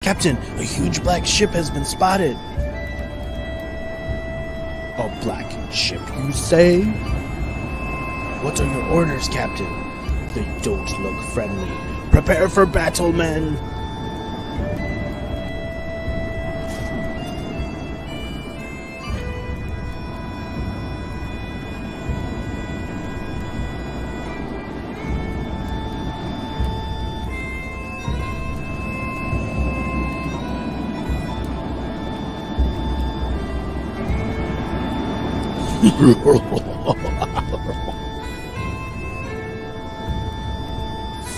Captain, a huge black ship has been spotted. A black ship, you say? What are your orders, Captain? They don't look friendly. Prepare for battle, men!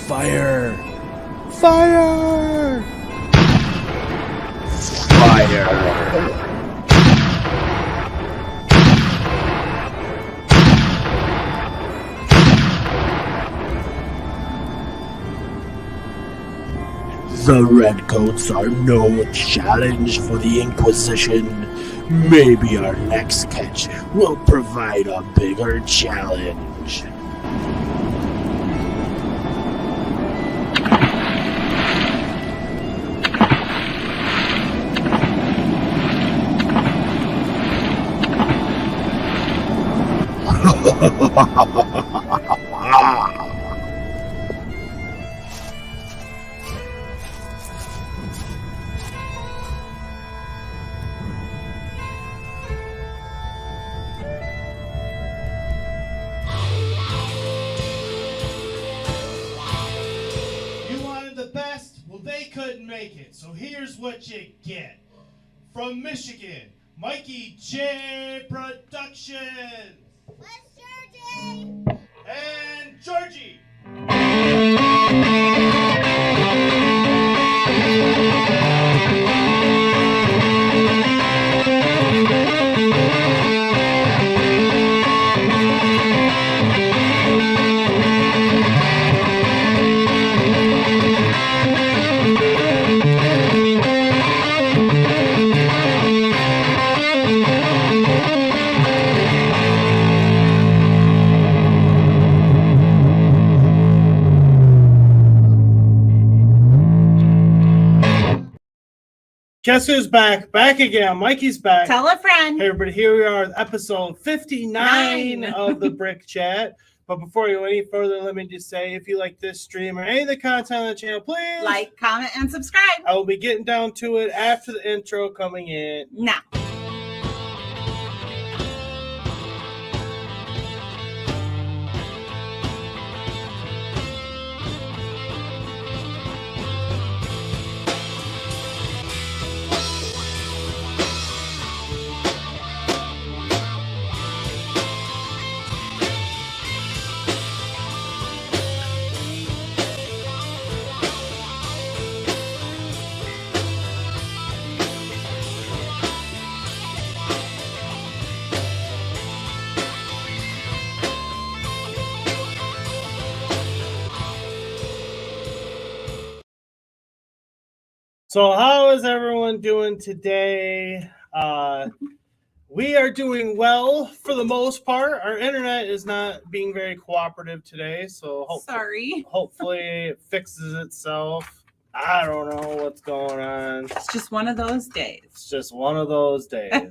Fire! Fire! Fire! The Redcoats are no challenge for the Inquisition. Maybe our next catch will provide a bigger challenge. So here's what you get. From Michigan, Mikey J Productions. Where's Georgie? And Georgie. Guess who's back? Back again. Mikey's back. Tell a friend. Hey, everybody, here we are, episode 59 of the Brick Chat. But before we go any further, let me just say, if you like this stream or any of the content on the channel, please Like, comment, and subscribe. I will be getting down to it after the intro coming in now. So how is everyone doing today? We are doing well for the most part. Our internet is not being very cooperative today, so hopefully it fixes itself. I don't know what's going on. It's just one of those days. It's just one of those days.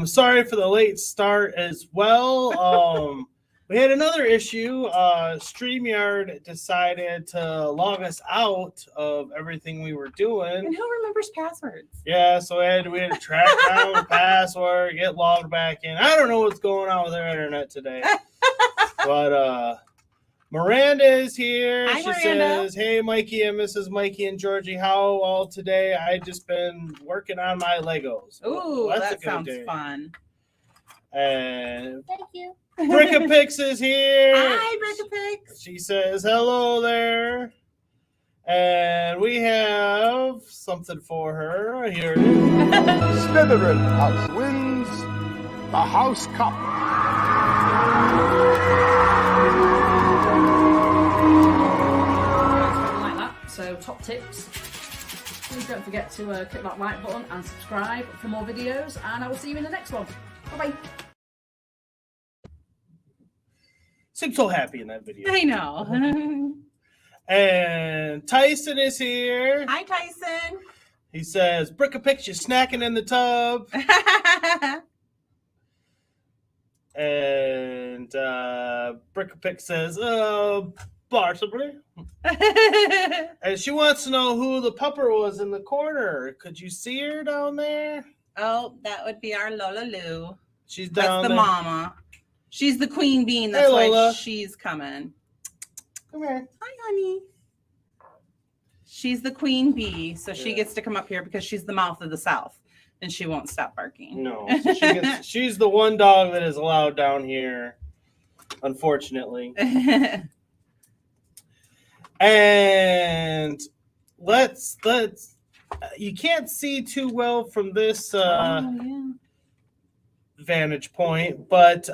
Sorry for the late start as well. We had another issue. StreamYard decided to log us out of everything we were doing. And who remembers passwords? Yeah, so we had to track down the password, get logged back in. I don't know what's going on with our internet today. But Miranda is here. Hi, she Miranda. says, hey, Mikey and Mrs. Mikey and Georgie, how all today? I just been working on my Legos. Ooh, Well, that sounds fun. And Thank you. Brickapix is here. Hi, Brickapix. She says, hello there. And we have something for her. Here it is. Slytherin House wins the House Cup. Like that. So top tips. Please don't forget to click that like button and subscribe for more videos. And I will see you in the next one. Bye-bye. Seemed so happy in that video. I know. And Tyson is here. Hi, Tyson. He says, Brick a picture snacking in the tub. And Brick says, possibly. And she wants to know who the pupper was in the corner. Could you see her down there? Oh, that would be our Lola Lou. She's down That's the there. mama. She's the queen bean. That's Hey, why Lola. she's coming. Come here. Hi, honey. She's the queen bee, so she Yeah. gets to come up here because she's the mouth of the South, and she won't stop barking. No, so she's the one dog that is allowed down here, unfortunately. And let's you can't see too well from this vantage point, but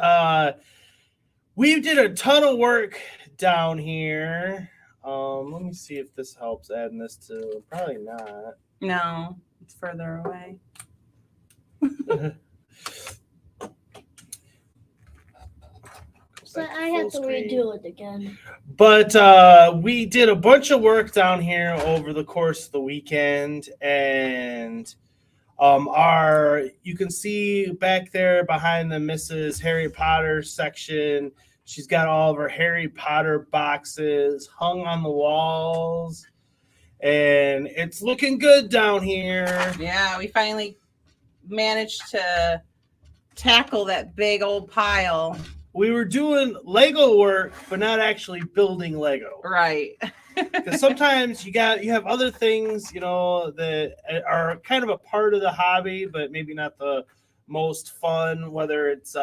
we did a ton of work down here. Let me see if this helps adding this to. Probably not. No, it's further away. So I have to redo it again. But we did a bunch of work down here over the course of the weekend, and you can see back there behind the Mrs. Harry Potter section. She's got all of her Harry Potter boxes hung on the walls, and it's looking good down here. Yeah, we finally managed to tackle that big old pile. We were doing Lego work, but not actually building Lego. Right. Because sometimes you have other things, that are kind of a part of the hobby, but maybe not the most fun, whether it's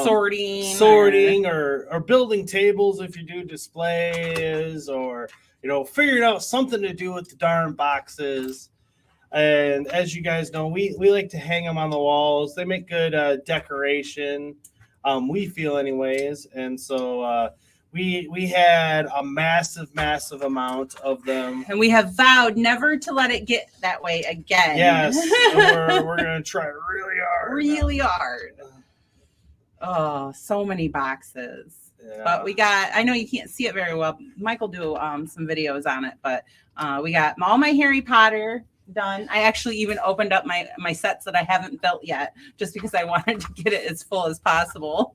sorting or building tables if you do displays, or figuring out something to do with the darn boxes. And as you guys know, we like to hang them on the walls. They make good decoration, we feel anyways. And so we had a massive amount of them, and we have vowed never to let it get that way again. Yes, and we're gonna try really hard. Oh, so many boxes. Yeah. But I know you can't see it very well. Mike will do some videos on it, but we got all my Harry Potter done. I actually even opened up my sets that I haven't built yet, just because I wanted to get it as full as possible.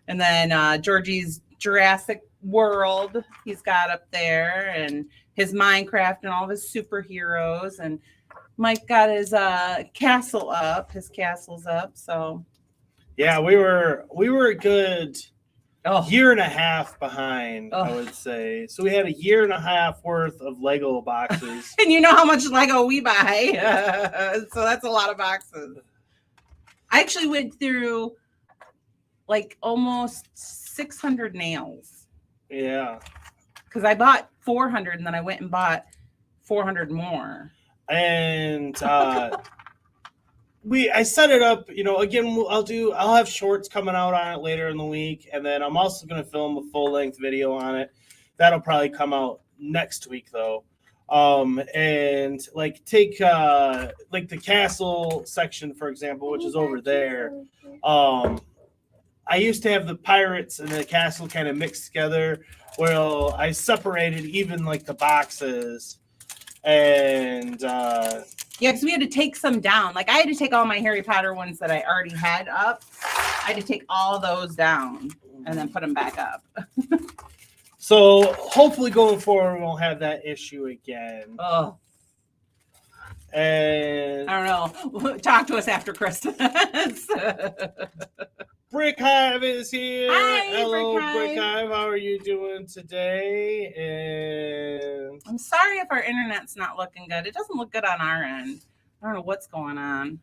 And then Georgie's Jurassic World, he's got up there, and his Minecraft and all of his superheroes. And Mike got his castle up. His castle's up. So yeah, we were a good year and a half behind, I would say. So we had a year and a half worth of Lego boxes. And you know how much Lego we buy. So that's a lot of boxes. I actually went through like almost 600 nails. Yeah. Because I bought 400 and then I went and bought 400 more. And I set it up, again, I'll have shorts coming out on it later in the week, and then I'm also going to film a full-length video on it. That'll probably come out next week, though. And take the castle section, for example, which is over there. I used to have the pirates and the castle kind of mixed together. Well, I separated even the boxes, and yeah, because we had to take some down. I had to take all my Harry Potter ones that I already had up. I had to take all those down and then put them back up. So hopefully going forward, we won't have that issue again. Oh. And I don't know. Talk to us after Christmas. Brick Hive is here. Hi, hello, Brick Hive. Brick Hive. How are you doing today? And I'm sorry if our internet's not looking good. It doesn't look good on our end. I don't know what's going on.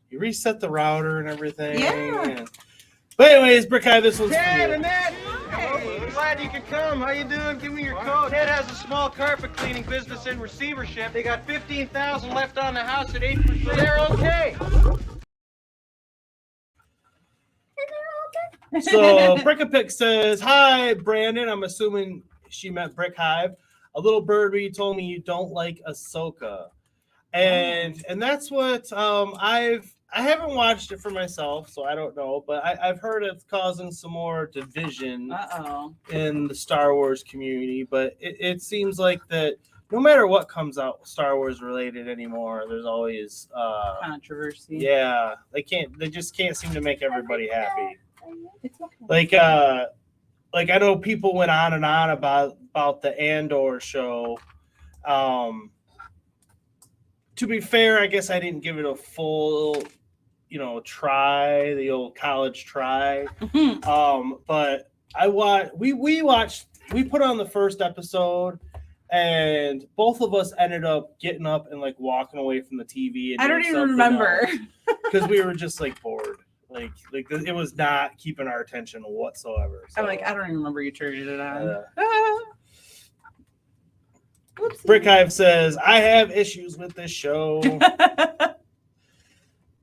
You reset the router and everything. Yeah. But anyways, Brick Hive, this one's Ted, for you. Annette! Hey. Glad you could come. How you doing? Give me your coat. Ted has a small carpet cleaning business in receivership. They got $15,000 left on the house at 8%. They're okay. So Brickapick says, hi, Brandon. I'm assuming she meant Brick Hive. A little birdie told me you don't like Ahsoka. and that's what I haven't watched it for myself, so I don't know, but I've heard it's causing some more division in the Star Wars community. But it seems like that no matter what comes out Star Wars related anymore, there's always controversy. Yeah, they just can't seem to make everybody happy. It's okay. Like I know people went on and on about the Andor show. To be fair, I guess I didn't give it a full, try, the old college try. But we put on the first episode, and both of us ended up getting up and walking away from the TV. And I don't even remember because we were just bored. Like it was not keeping our attention whatsoever. So, I'm I don't even remember you turning it on. Brickhive says, I have issues with this show.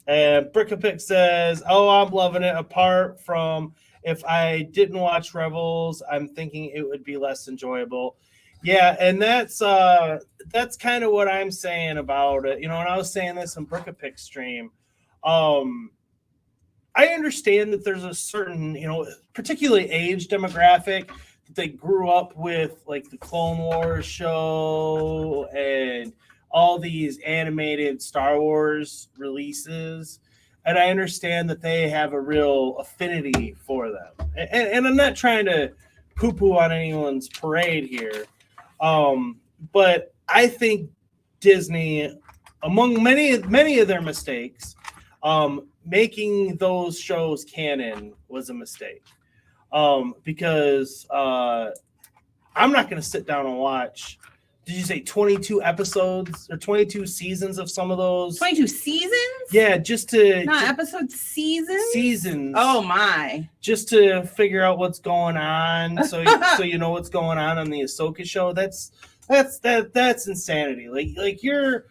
And Brickapick says, oh, I'm loving it. Apart from if I didn't watch Rebels, I'm thinking it would be less enjoyable. Yeah, and that's kind of what I'm saying about it. And I was saying this in Brickapick's stream. I understand that there's a certain, particularly age demographic that they grew up with, the Clone Wars show and all these animated Star Wars releases. And I understand that they have a real affinity for them. And I'm not trying to poo-poo on anyone's parade here. But I think Disney, among many of their mistakes, making those shows canon was a mistake. Because I'm not going to sit down and watch, did you say 22 episodes or 22 seasons of some of those? 22 seasons? Yeah, Not episodes, seasons? Seasons. Oh, my. Just to figure out what's going on, so you know what's going on the Ahsoka show. That's insanity. Like you're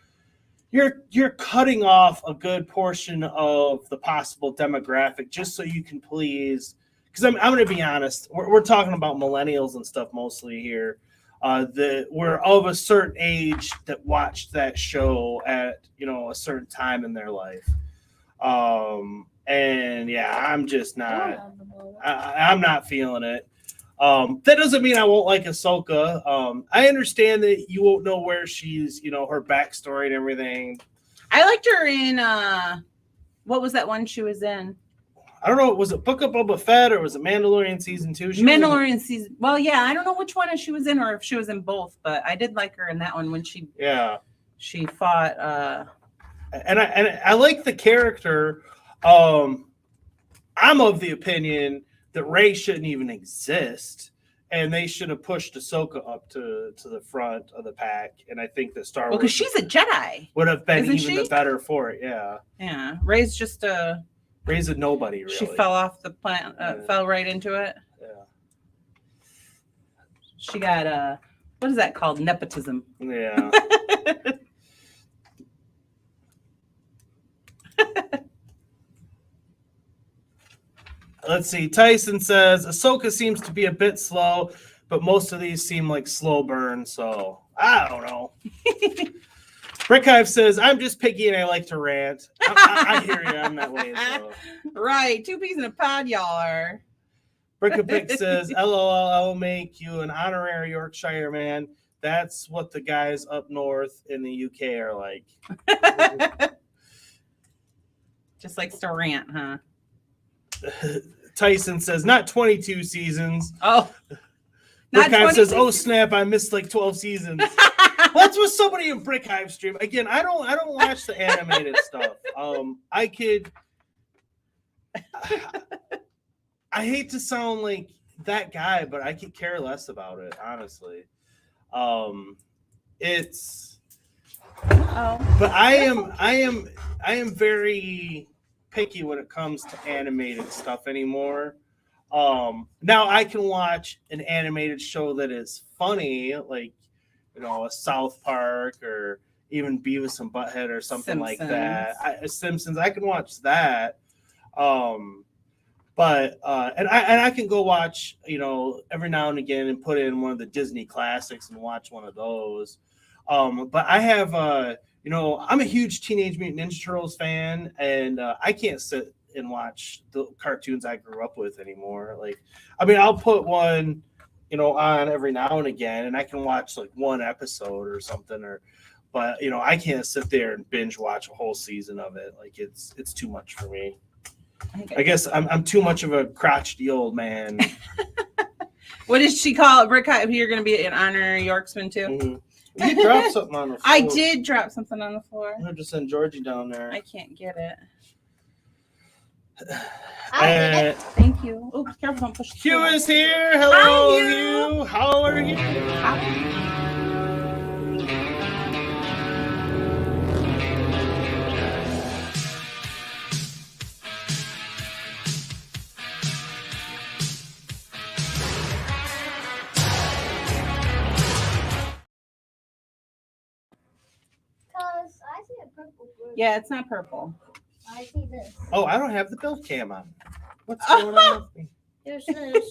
cutting off a good portion of the possible demographic just so you can please. Because I'm going to be honest, we're talking about millennials and stuff mostly here. That we're of a certain age that watched that show at a certain time in their life. And yeah, I'm just not. I'm not feeling it. That doesn't mean I won't like Ahsoka. I understand that you won't know where she's, her backstory and everything. I liked her in what was that one she was in? I don't know. Was it Book of Boba Fett or was it Mandalorian season 2? Mandalorian season. Well, yeah, I don't know which one she was in or if she was in both, but I did like her in that one when she fought. And I like the character. I'm of the opinion that Rey shouldn't even exist, and they should have pushed Ahsoka up to the front of the pack. And I think that Star Wars, because she's a Jedi, would have been the better for it. Yeah. Yeah. Rey's just a nobody. Really. She fell off the planet, fell right into it. Yeah. She got what is that called? Nepotism. Yeah. Let's see. Tyson says Ahsoka seems to be a bit slow, but most of these seem like slow burn. So I don't know. Brickhive says I'm just picky and I like to rant. I hear you. I'm that way as well. Right. 2 peas in a pod, y'all are. Brickapick says LOL. I'll make you an honorary Yorkshire man. That's what the guys up north in the UK are like. Just likes to rant, huh? Tyson says not 22 seasons. Oh. Brickhive says, "Oh snap! I missed 12 seasons." That's what somebody in Brickhive stream. Again, I don't watch the animated stuff. I hate to sound like that guy, but I could care less about it, honestly. But I am very picky when it comes to animated stuff anymore. Now I can watch an animated show that is funny, like a South Park or even Beavis and Butthead or something like that. Simpsons, I can watch that. But I can go watch every now and again and put in one of the Disney classics and watch one of those. But I have, I'm a huge Teenage Mutant Ninja Turtles fan, and I can't sit and watch the cartoons I grew up with anymore. Like, I mean, I'll put one, on every now and again, and I can watch like one episode or something, but I can't sit there and binge watch a whole season of it. Like, it's too much for me. I guess I'm too much of a crotchety old man. What did she call it? Brick, you're going to be an honorary Yorksman too? Mm-hmm. You dropped something on the floor. I did drop something on the floor. I just sent Georgie down there. I can't get it. Thank you. Oh, careful, don't push the Q floor. is here. Hello, Hi, Q. How are you? Cause I see a purple bird. Yeah, it's not purple. I see this. Oh, I don't have the build cam on. What's going on with me? There's this.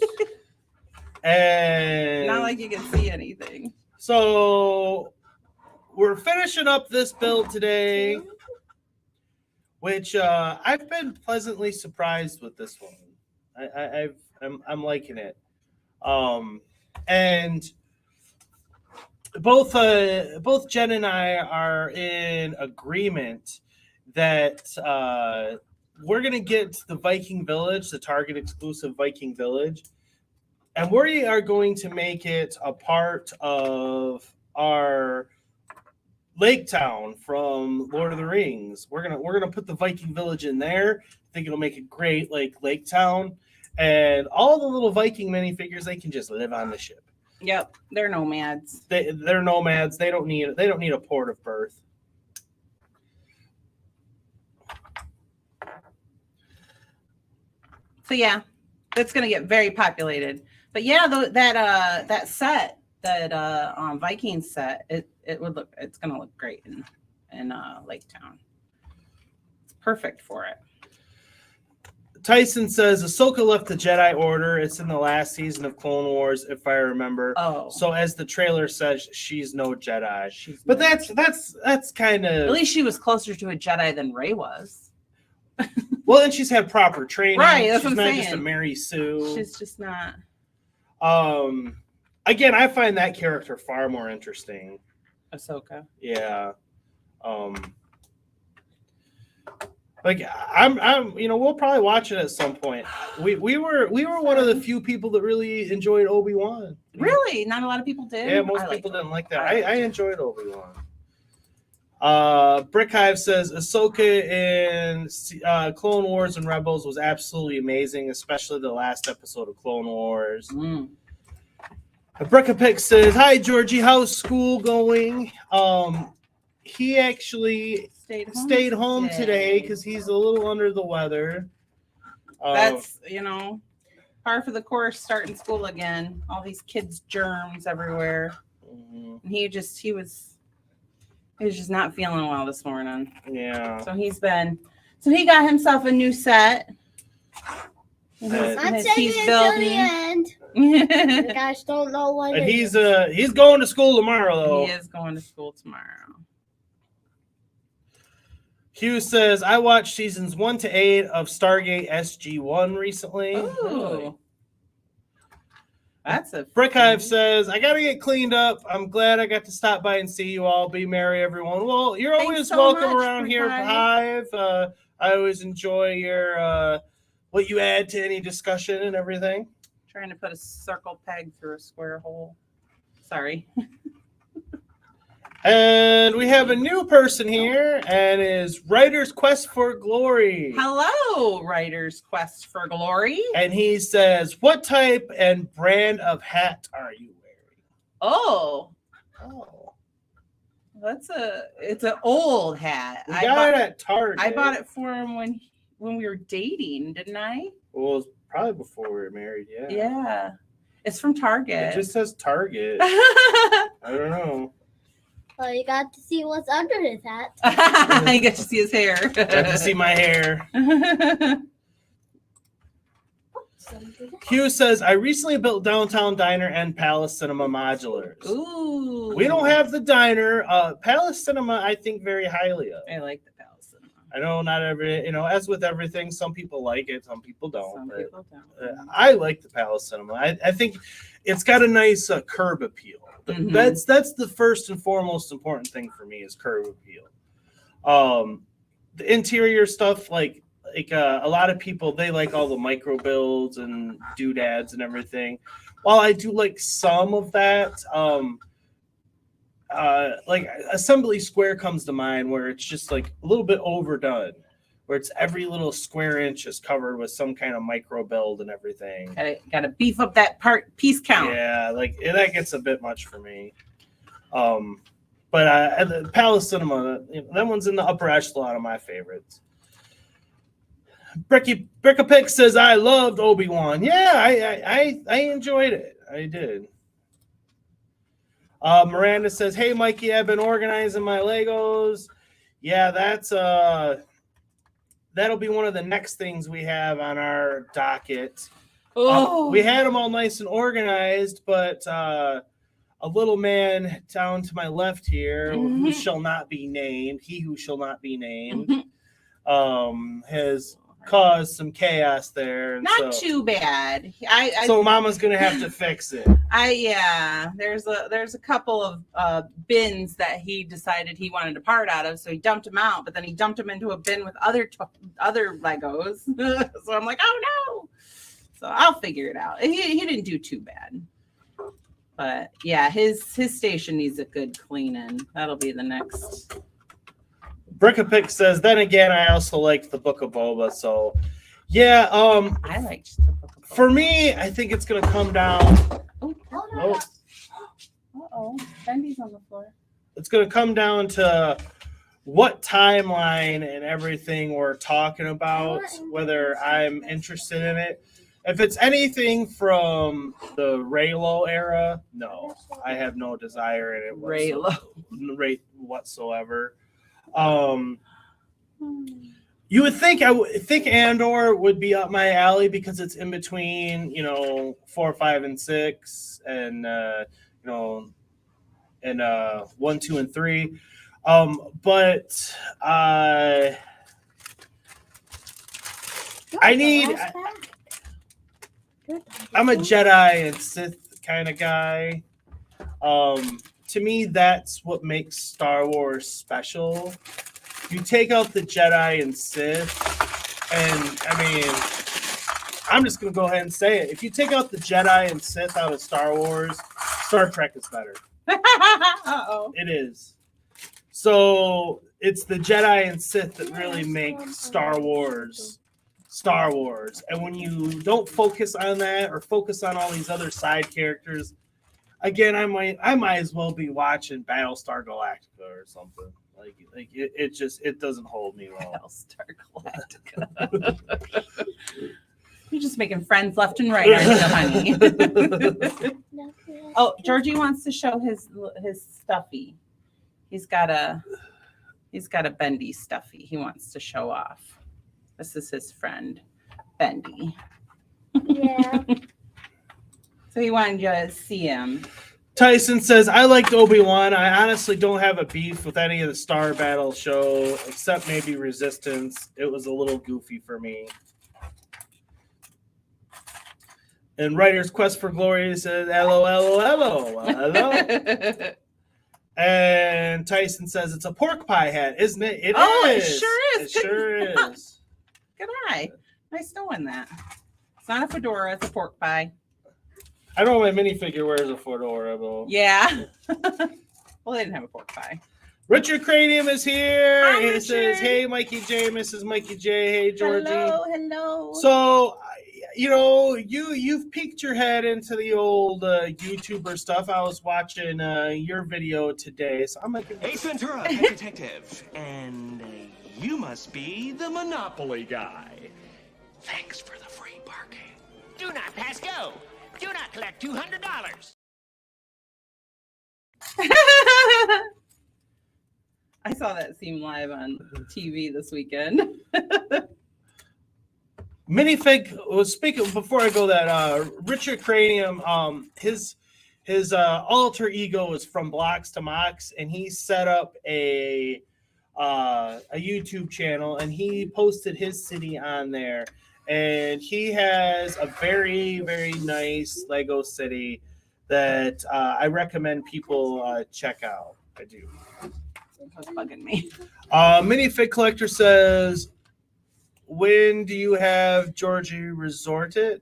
And Not like you can see anything. So we're finishing up this build today, which I've been pleasantly surprised with this one. I'm liking it. And both Jen and I are in agreement that we're gonna get the Viking Village, the Target exclusive Viking Village, and we are going to make it a part of our lake town from Lord of the Rings. We're gonna put the Viking Village in there. I think it'll make a great lake town, and all the little Viking minifigures, they can just live on the ship. Yep, they're nomads. They're nomads. They don't need a port of birth. So yeah, it's gonna get very populated. But yeah, that set, that Viking set, it's gonna look great in Lake Town. It's perfect for it. Tyson says Ahsoka left the Jedi Order. It's in the last season of Clone Wars, if I remember. Oh, so as the trailer says, she's no Jedi. But that's kind of, at least she was closer to a Jedi than Rey was. Well, and she's had proper training. Right, that's she's what I'm not saying. Just a Mary Sue. She's just not. Again, I find that character far more interesting. Ahsoka. Yeah. I'm we'll probably watch it at some point. We were one of the few people that really enjoyed Obi-Wan. Really? Not a lot of people did? Yeah, most people didn't like that. I enjoyed Obi-Wan. Brickhive says Ahsoka in Clone Wars and Rebels was absolutely amazing, especially the last episode of Clone Wars. Brickapick says, "Hi Georgie, how's school going?" He actually stayed home today because he's a little under the weather. That's par for the course, starting school again. All these kids' germs everywhere. Mm-hmm. And he was just not feeling well this morning. Yeah. So he got himself a new set. I'm saving it until the end. You guys don't know what and it he's is. he's going to school tomorrow though. He is going to school tomorrow. Hugh says, I watched seasons 1 to 8 of Stargate SG-1 recently. Ooh. That's a Brickhive says, I got to get cleaned up. I'm glad I got to stop by and see you all. Be merry, everyone. Well, you're always welcome around here, Hive. I always enjoy your what you add to any discussion and everything. Trying to put a circle peg through a square hole. Sorry. And we have a new person here, and is Writer's Quest for Glory. Hello, Writer's Quest for Glory. And he says, what type and brand of hat are you wearing? Oh. It's an old hat. We got it at Target. I bought it for him when we were dating, didn't I? Well, it was probably before we were married, yeah. Yeah. It's from Target. It just says Target. I don't know. Well, you got to see what's under his hat. You get to see his hair. Got to see my hair. Hugh says, I recently built Downtown Diner and Palace Cinema modulars. Ooh. We don't have the diner. Palace Cinema, I think very highly of. I like the Palace Cinema. I know not every, as with everything, some people like it, some people don't. Some people don't. I like the Palace Cinema. I think it's got a nice curb appeal. Mhm. That's the first and foremost important thing for me is curb appeal. The interior stuff, like a lot of people, they like all the micro builds and doodads and everything. While I do like some of that, like Assembly Square comes to mind, where it's just like a little bit overdone, where it's every little square inch is covered with some kind of micro build and everything. Gotta beef up that piece count. Yeah, like that gets a bit much for me. But the Palace Cinema, that one's in the upper echelon of my favorites. Bricka Pick says, I loved Obi-Wan. Yeah, I enjoyed it. I did. Miranda says, hey, Mikey, I've been organizing my Legos. Yeah, that'll be one of the next things we have on our docket. We had them all nice and organized, but a little man down to my left here, who shall not be named, has caused some chaos there. And Not too bad. So Mama's gonna have to fix it. There's a couple of bins that he decided he wanted to part out of, so he dumped them out, but then he dumped them into a bin with other Legos. So I'm like, oh no. So I'll figure it out. He didn't do too bad. But yeah, his station needs a good cleaning. That'll be the next. Brickapick says, then again, I also liked the Book of Boba. So yeah, I liked the Book of Boba. For me, I think it's gonna come down. Uh-oh. Bendy's on the floor. It's gonna come down to what timeline and everything we're talking about, whether I'm interested in it. If it's anything from the Raylo era, no, I have no desire in it whatsoever. You would think think Andor would be up my alley because it's in between, 4, 5, and 6, and 1, 2, and 3. But I need. I'm a Jedi and Sith kind of guy. To me, that's what makes Star Wars special. You take out the Jedi and Sith, and I'm just gonna go ahead and say it. If you take out the Jedi and Sith out of Star Wars, Star Trek is better. Uh-oh. It is. So it's the Jedi and Sith that really make Star Wars. And when you don't focus on that or focus on all these other side characters, again, I might as well be watching Battlestar Galactica or something. Like it doesn't hold me well. Battlestar Galactica. You're just making friends left and right, aren't you, honey? Oh, Georgie wants to show his stuffy. He's got a Bendy stuffy. He wants to show off. This is his friend, Bendy. Yeah. So he wanted you to see him. Tyson says, I liked Obi-Wan. I honestly don't have a beef with any of the Star Battle show, except maybe Resistance. It was a little goofy for me. And Writer's Quest for Glory says, hello. And Tyson says, it's a pork pie hat, isn't it? It is. It sure is. It sure is. Good eye. Nice knowing that. It's not a fedora, it's a pork pie. I know my minifigure wears a fedora, though. Yeah. Well, they didn't have a pork pie. Richard Cranium is here. Hi, He Richard. says, hey, Mikey J, Mrs. Mikey J. Hey, Georgie. Hello. So, you've peeked your head into the old YouTuber stuff. I was watching your video today, so I'm like, Ace Ventura, Pet Detective, and you must be the Monopoly guy. Thanks for the free parking. Do not pass go. Do not collect $200. I saw that scene live on TV this weekend. Minifig was speaking before I go that Richard Cranium, his alter ego is From Blocks to Mox, and he set up a YouTube channel, and he posted his city on there, and he has a very, very nice Lego city that I recommend people check out. I do. That's bugging me. Minifig Collector says, when do you have Georgie resorted?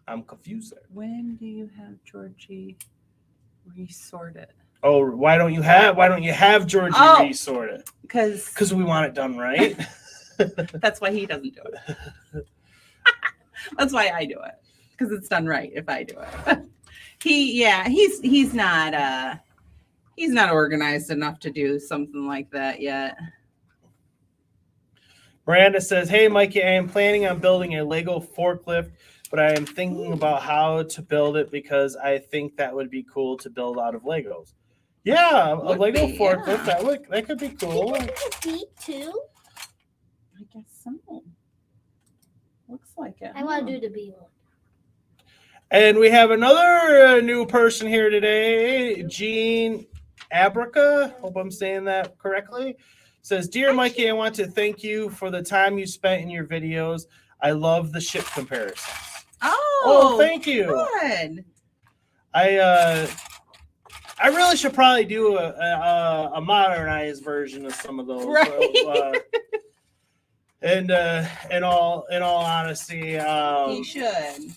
I'm confused there. When do you have Georgie resorted? Oh, why don't you have Georgie resorted? Because we want it done right. That's why he doesn't do it. That's why I do it. Because it's done right if I do it. He's not organized enough to do something like that yet. Miranda says, hey, Mikey, I am planning on building a Lego forklift, but I am thinking about how to build it because I think that would be cool to build out of Legos. Yeah, a Lego forklift, that could be cool. Can you do the feet too? I guess so. Looks like it. I want to do the B one. And we have another new person here today, Jean Abraca. Hope I'm saying that correctly. Says, dear Mikey, I want to thank you for the time you spent in your videos. I love the ship comparisons. Oh, thank you. Good. I really should probably do a modernized version of some of those. Right. In all honesty, you should.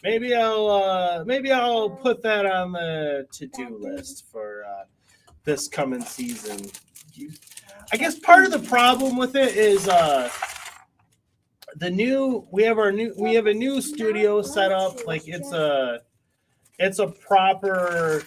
Maybe I'll put that on the to-do list for this coming season. I guess part of the problem with it is we have a new studio set up. Like it's a proper,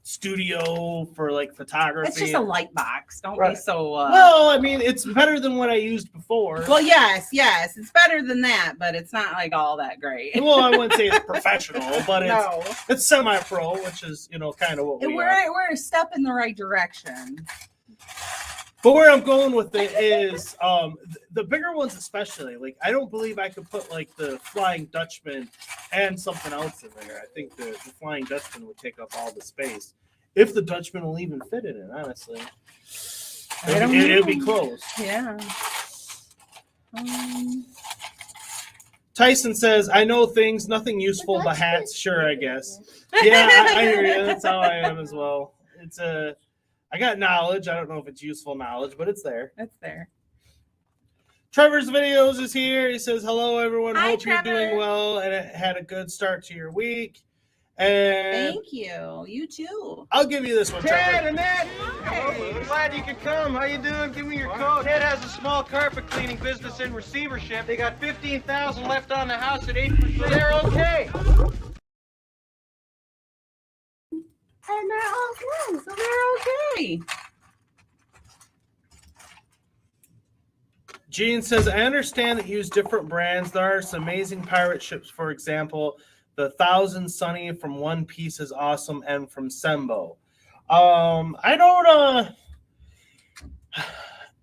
studio for like photography. It's just a light box. Don't be so. Well, I mean, it's better than what I used before. Well, yes, it's better than that, but it's not like all that great. Well, I wouldn't say it's professional, but it's semi-pro, which is kind of what we're a step in the right direction. But where I'm going with it is the bigger ones, especially. Like, I don't believe I could put like the Flying Dutchman and something else in there. I think the Flying Dutchman would take up all the space. If the Dutchman will even fit in it, honestly. It'd be close. Yeah. Tyson says, I know things, nothing useful but hats. Sure, I guess. Yeah, I hear you. That's how I am as well. I got knowledge. I don't know if it's useful knowledge, but it's there. It's there. Trevor's Videos is here. He says, hello, everyone. Hi, Hope Trevor. you're doing well and had a good start to your week. And thank you. You too. I'll give you this one, Ted Trevor. and Ned! Glad you could come. How you doing? Give me your coat. Ted has a small carpet cleaning business in receivership. They got $15,000 left on the house at 8%. They're okay. And they're all good, so they're okay. Gene says, I understand that you use different brands. There are some amazing pirate ships, for example. The 1000 Sunny from One Piece is awesome, and from Sembo. I don't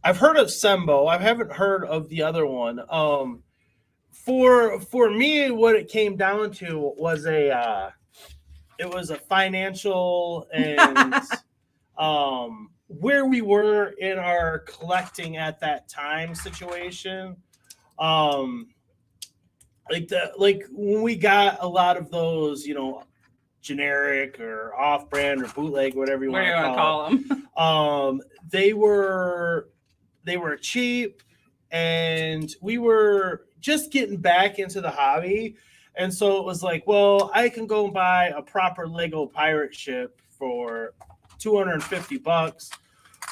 I've heard of Sembo. I haven't heard of the other one. For me, what it came down to was it was a financial and where we were in our collecting at that time situation. Like when we got a lot of those, generic or off-brand or bootleg, whatever you want to call them. They were cheap, and we were just getting back into the hobby. And so it was like, well, I can go and buy a proper Lego pirate ship for $250,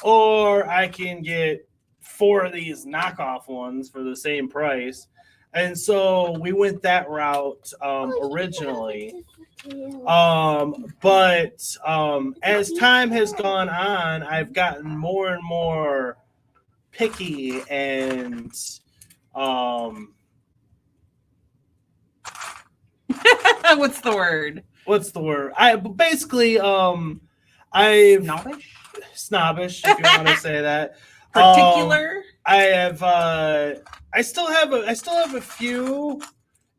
or I can get 4 of these knockoff ones for the same price. And so we went that route originally. But as time has gone on, I've gotten more and more picky and What's the word? Snobbish, if you want to say that. particular? I have. I still have a few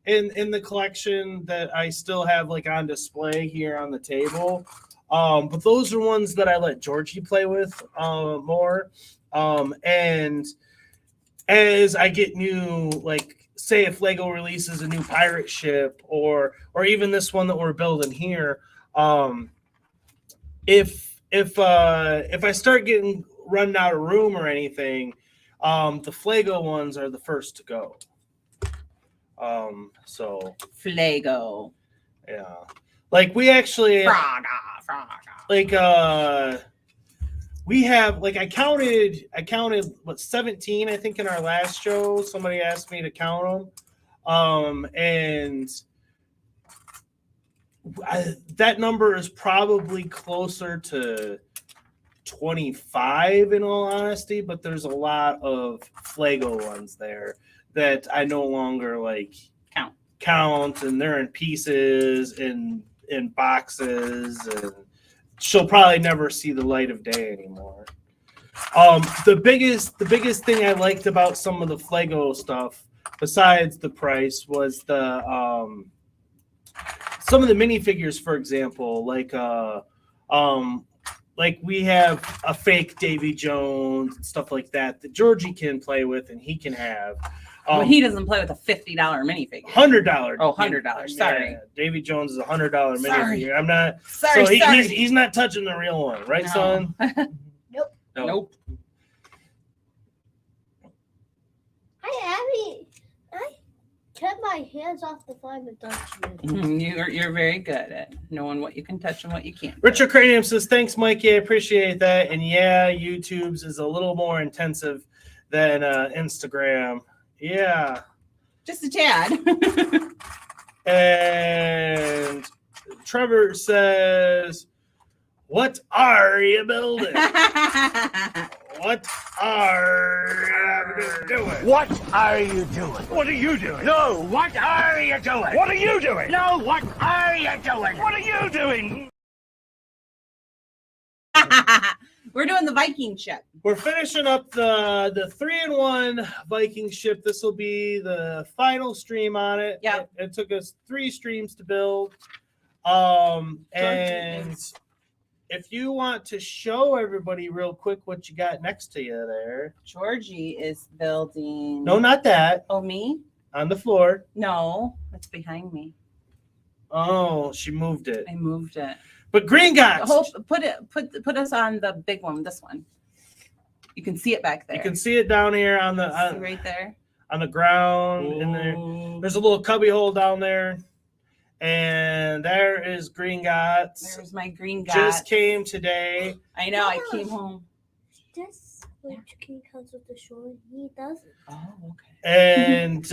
in the collection that I still have like on display here on the table. But those are ones that I let Georgie play with more. And as I get new, like say if Lego releases a new pirate ship or even this one that we're building here, if I start getting run out of room or anything, the Flago ones are the first to go. So Flago. Yeah. Like we actually Fraga. like we have like I counted what 17 I think in our last show. Somebody asked me to count them. And that number is probably closer to 25 in all honesty, but there's a lot of Flago ones there that I no longer like count, and they're in pieces and in boxes, and she'll probably never see the light of day anymore. The biggest thing I liked about some of the Flago stuff, besides the price, was the some of the minifigures, for example, like we have a fake Davy Jones and stuff like that Georgie can play with and he can have. Well, he doesn't play with a $50 minifigure. $100. Oh, $100. Sorry. Yeah, Davy Jones is a $100 minifigure. Sorry. I'm not. Sorry. So sorry. He's not touching the real one, right, No. son? Nope. No. Nope. I kept my hands off the flying Dutchman. You're very good at knowing what you can touch and what you can't. Richard Cranium says, thanks, Mikey. I appreciate that. And yeah, YouTube's is a little more intensive than Instagram. Yeah. Just a tad. And Trevor says, what are you building? What are you doing? What are you doing? What are you doing? No, what are you doing? What are you doing? No, what are you doing? What are you doing? We're doing the Viking ship. We're finishing up the 3-in-1 Viking ship. This will be the final stream on it. Yeah. It took us 3 streams to build. And if you want to show everybody real quick what you got next to you there. Georgie is building. No, not that. Oh, me? On the floor. No, that's behind me. Oh, she moved it. I moved it. But Green Gods. Put us on the big one. This one. You can see it back there. You can see it down here on the see right there on the ground. And there's a little cubby hole down there. And there is Green Gods. There's my Green Gods. Just came today. I know. I came home. This when King comes with the shore, he does it. Oh, okay. And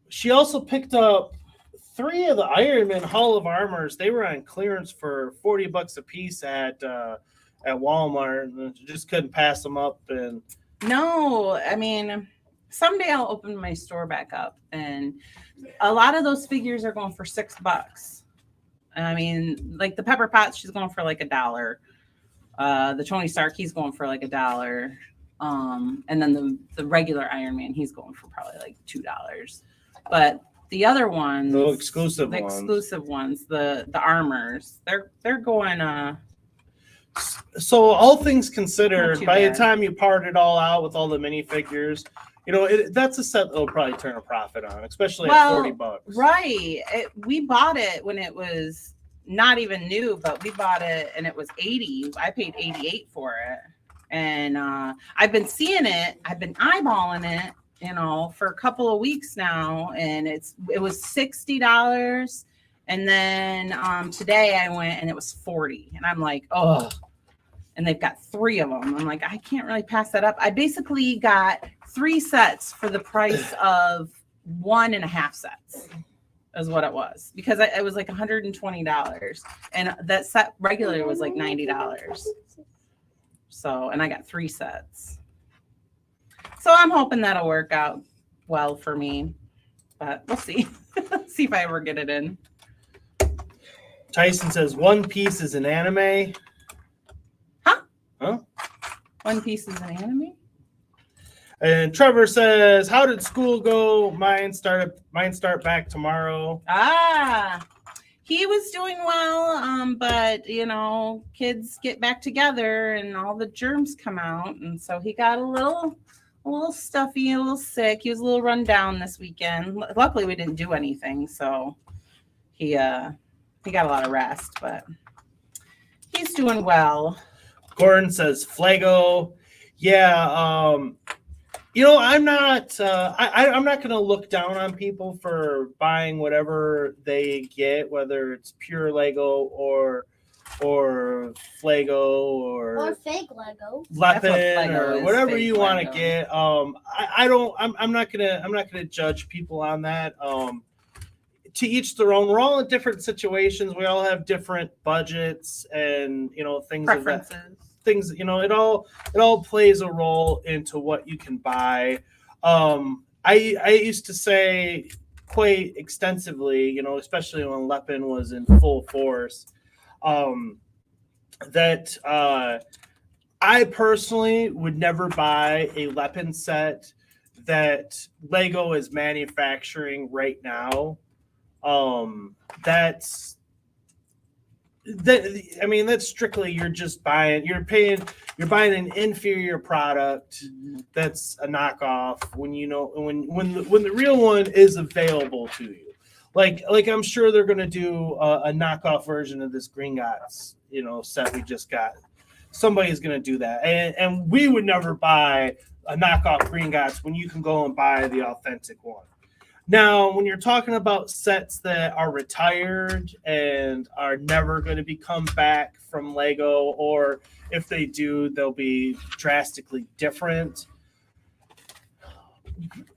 she also picked up 3 of the Iron Man Hall of Armors. They were on clearance for $40 a piece at Walmart, and just couldn't pass them up. And no, I mean, someday I'll open my store back up, and a lot of those figures are going for $6. I mean, like the Pepper Potts, she's going for like $1. The Tony Stark, he's going for like $1. And then the regular Iron Man, he's going for probably like $2. But the other ones, the exclusive ones, the armors, they're going. So all things considered, by bad. the time you part it all out with all the minifigures, you know that's a set that'll probably turn a profit on, especially at $40. Right. We bought it when it was not even new, but we bought it and it was $80. I paid $88 for it, and I've been seeing it. I've been eyeballing it, for a couple of weeks now, and it was $60, and then today I went and it was $40, and I'm like, oh. And they've got 3 of them. I'm like, I can't really pass that up. I basically got 3 sets for the price of 1.5 sets, is what it was, because it was like $120, and that set regularly was like $90. So, and I got 3 sets. So I'm hoping that'll work out well for me, but we'll see. See if I ever get it in. Tyson says One Piece is an anime. Huh? One Piece is an anime. And Trevor says, "How did school go? Mine start back tomorrow." He was doing well, but you know, kids get back together and all the germs come out, and so he got a little stuffy, a little sick. He was a little run down this weekend. Luckily, we didn't do anything, so he got a lot of rest, but he's doing well. Gordon says, "Flago, yeah." You know, I'm not going to look down on people for buying whatever they get, whether it's pure Lego or Flago or fake Lego, Lepin or whatever you want to get. I'm not gonna judge people on that. To each their own. We're all in different situations. We all have different budgets and things preferences. Things, it all plays a role into what you can buy. I used to say quite extensively, especially when Lepin was in full force, that I personally would never buy a Lepin set that Lego is manufacturing right now. That's strictly you're buying an inferior product that's a knockoff when the real one is available to you. Like I'm sure they're gonna do a knockoff version of this Green Gods set we just got. Somebody's gonna do that, and we would never buy a knockoff Green Gods when you can go and buy the authentic one. Now, when you're talking about sets that are retired and are never going to come back from Lego, or if they do, they'll be drastically different.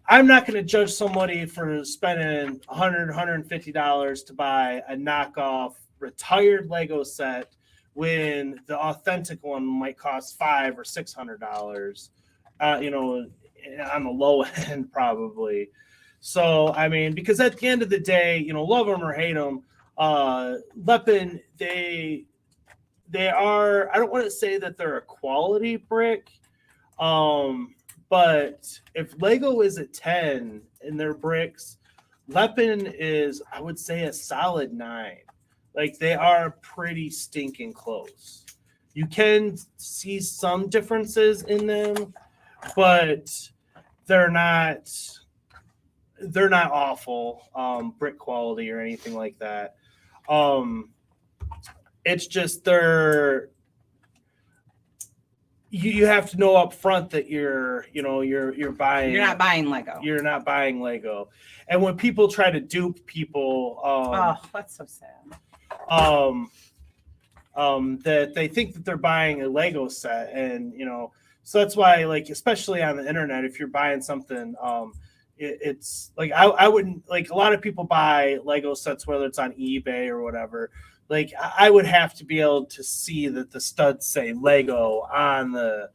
I'm not going to judge somebody for spending $100, $150 to buy a knockoff retired Lego set when the authentic one might cost $500 or $600, on the low end probably. So, because at the end of the day, love them or hate them, Lepin, they are, I don't want to say that they're a quality brick, but if Lego is a 10 in their bricks, Lepin is, I would say, a solid 9. Like, they are pretty stinking close. You can see some differences in them, but they're not awful brick quality or anything like that. It's just you have to know up front that you're buying. You're not buying Lego. You're not buying Lego. And when people try to dupe people, that's so sad. That they think that they're buying a Lego set, and so that's why, like, especially on the internet, if you're buying something, it's like I wouldn't, like, a lot of people buy Lego sets, whether it's on eBay or whatever. Like, I would have to be able to see that the studs say Lego on the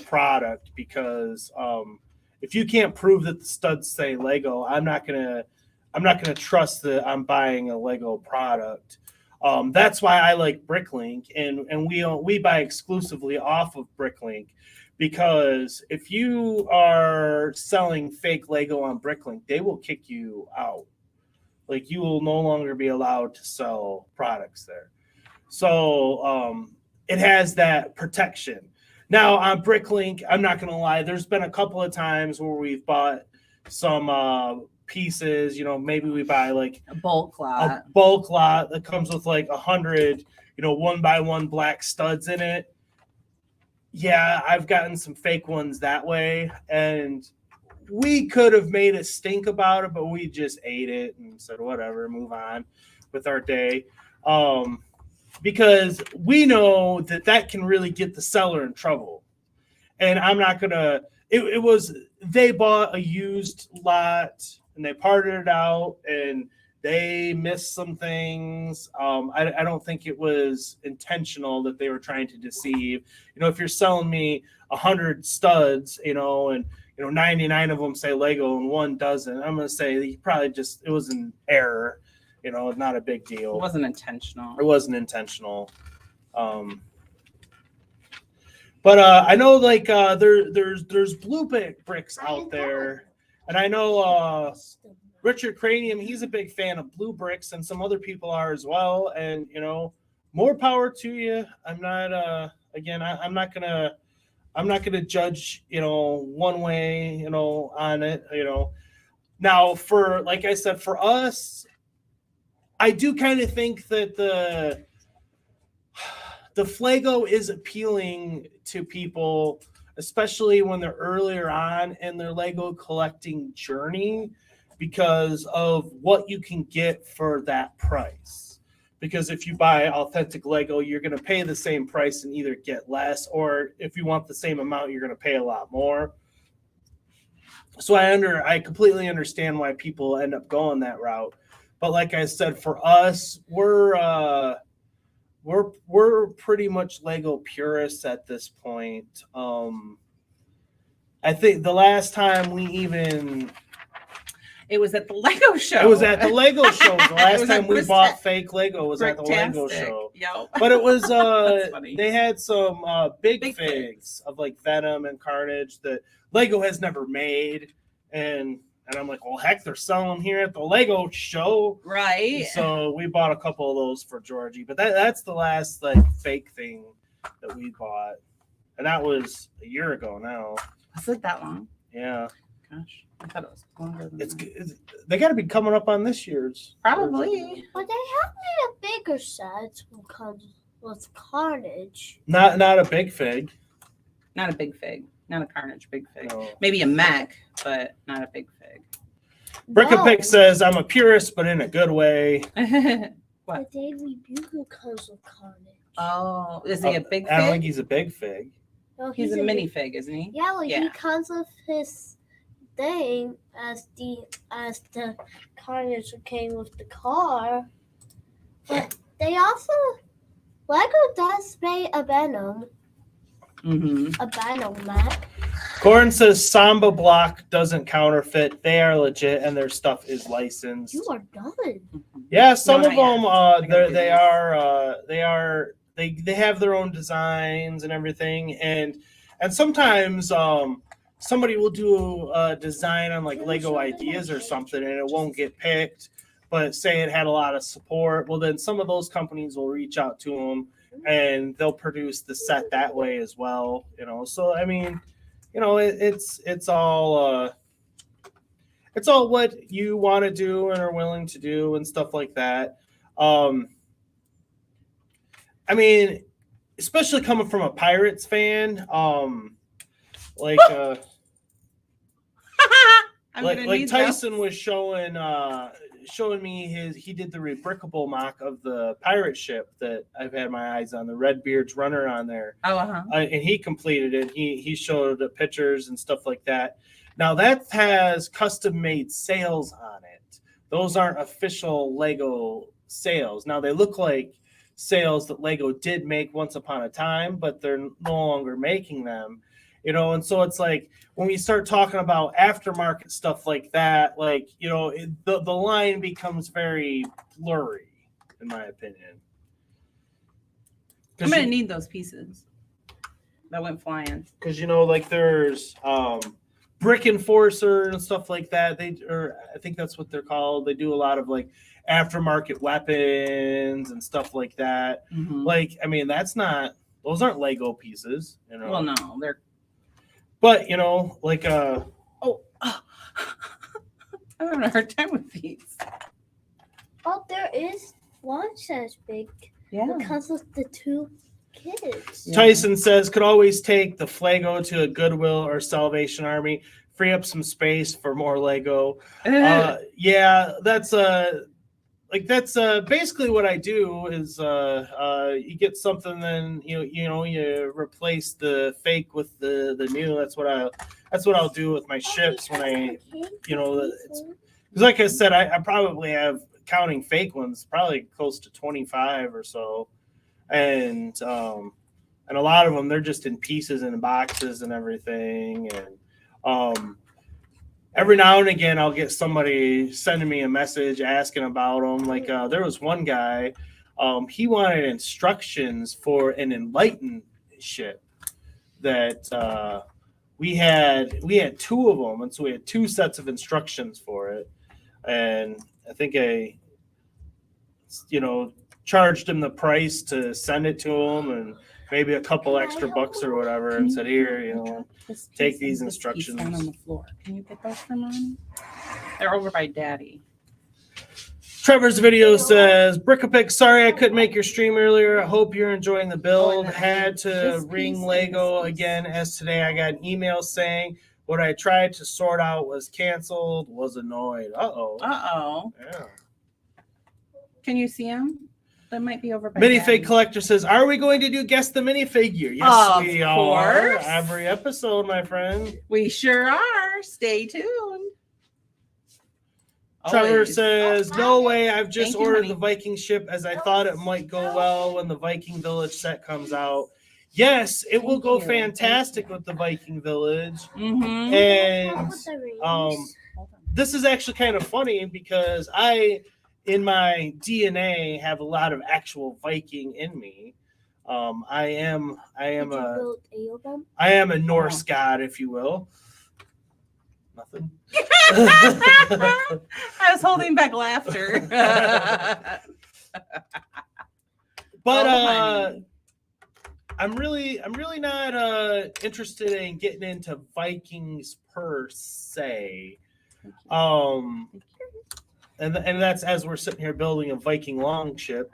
product, because if you can't prove that the studs say Lego, I'm not gonna trust that I'm buying a Lego product. That's why I like Bricklink, and we buy exclusively off of Bricklink. Because if you are selling fake Lego on Bricklink, they will kick you out. Like, you will no longer be allowed to sell products there. So it has that protection. Now, on Bricklink, I'm not going to lie, there's been a couple of times where we've bought some pieces. Maybe we buy like a bulk lot that comes with like 100, 1x1 black studs in it. Yeah, I've gotten some fake ones that way, and we could have made a stink about it, but we just ate it and said, whatever, move on with our day. Because we know that can really get the seller in trouble. And I'm not going to, they bought a used lot and they parted it out and they missed some things. I don't think it was intentional that they were trying to deceive. If you're selling me 100 studs, and 99 of them say Lego and 1 doesn't, I'm going to say he probably it was an error. Not a big deal. It wasn't intentional. It wasn't intentional. But I know like there's blue bricks out there, and I know Richard Cranium, he's a big fan of blue bricks, and some other people are as well. And you know, more power to you. I'm not again, I'm not gonna judge, you know, one way, you know, on it, you know. Now for like I said, for us, I do kind of think that the Flago is appealing to people, especially when they're earlier on in their Lego collecting journey, because of what you can get for that price. Because if you buy authentic Lego, you're going to pay the same price and either get less, or if you want the same amount, you're going to pay a lot more. So I completely understand why people end up going that route. But like I said, for us, we're pretty much Lego purists at this point. I think the last time we even... It was at the Lego show. It was at the Lego show. The last time we bought fake Lego was at the Lego show. Yep. But it was, they had some big figs of like Venom and Carnage that Lego has never made. And I'm like, well, heck, they're selling them here at the Lego show. Right. So we bought a couple of those for Georgie. But that's the last like fake thing that we bought. And that was a year ago now. Was it that long? Yeah. Gosh, I thought it was longer than that. They got to be coming up on this year's. Probably. But they have made a bigger set with Carnage. Not a big fig. Not a big fig. Not a Carnage big fig. No. Maybe a mech, but not a big fig. Brickapick says, I'm a purist, but in a good way. What? The Daily Bugle comes with Carnage. Oh, is he a big I don't fig? think he's a big fig. No, He's a mini fig, isn't he? Yeah, like Yeah. he comes with his thing as the Carnage came with the car. But they also Lego does make a Venom. Mm-hmm. A Venom map. Corin says Samba Block doesn't counterfeit. They are legit and their stuff is licensed. You are done. Yeah, some No, of not them yet. they have their own designs and everything, and sometimes somebody will do a design on like Lego Ideas or something and it won't get picked, but say it had a lot of support. Well, then some of those companies will reach out to them and they'll produce the set that way as well, you know. So I mean, you know, it's all what you want to do and are willing to do and stuff like that. I mean, especially coming from a Pirates fan, like Tyson was showing me he did the replicable mock of the pirate ship that I've had my eyes on, the Redbeard's runner on there. Oh, uh-huh. And he completed it. He showed the pictures and stuff like that. Now that has custom made sails on it. Those aren't official Lego sails. Now they look like sails that Lego did make once upon a time, but they're no longer making them, you know. And so it's like when we start talking about aftermarket stuff like that, like, you know, the line becomes very blurry, in my opinion. I'm gonna need those pieces that went flying. Because, you know, like there's Brick Enforcer and stuff like that. I think that's what they're called. They do a lot of like aftermarket weapons and stuff like that. Mm-hmm. Like, I mean, those aren't Lego pieces, you know. Well, no, they're. But, you know, like I'm having a hard time with these. Oh, there is one that's big. Yeah. Because of the two kids. Yeah. Tyson says, could always take the Flago to a Goodwill or Salvation Army, free up some space for more Lego. Yeah, that's basically what I do is you get something, then you replace the fake with the new. That's what I'll do with my ships when I, because like I said, I probably have, counting fake ones, probably close to 25 or so, and a lot of them, they're just in pieces and boxes and everything. And every now and again, I'll get somebody sending me a message asking about them. Like there was one guy, he wanted instructions for an Enlightened ship that we had 2 of them, and so we had 2 sets of instructions for it. And I think I, charged him the price to send it to him, and maybe a couple extra bucks or whatever, and said, here, take these instructions. Down on the floor. Can you get those for Mom? They're over by Daddy. Trevor's video says, Brickapick, sorry I couldn't make your stream earlier. I hope you're enjoying the build. Had to ring Lego again as today I got an email saying what I tried to sort out was canceled. Was annoyed. Uh-oh. Yeah. Can you see him? That might be over by Minifig Collector says, are we going to do Guess the Minifigure? Yes, we are. Course. Every episode, my friend. We sure are. Stay tuned. Trevor says, no way, I've just ordered the Viking ship as I thought it might go well when the Viking Village set comes out. Yes, it will go fantastic with the Viking Village. Mm-hmm. And this is actually kind of funny because I, in my DNA, have a lot of actual Viking in me. I am a Norse god, if you will. Nothing. I was holding back laughter. But I'm really not interested in getting into Vikings per se. And that's as we're sitting here building a Viking longship.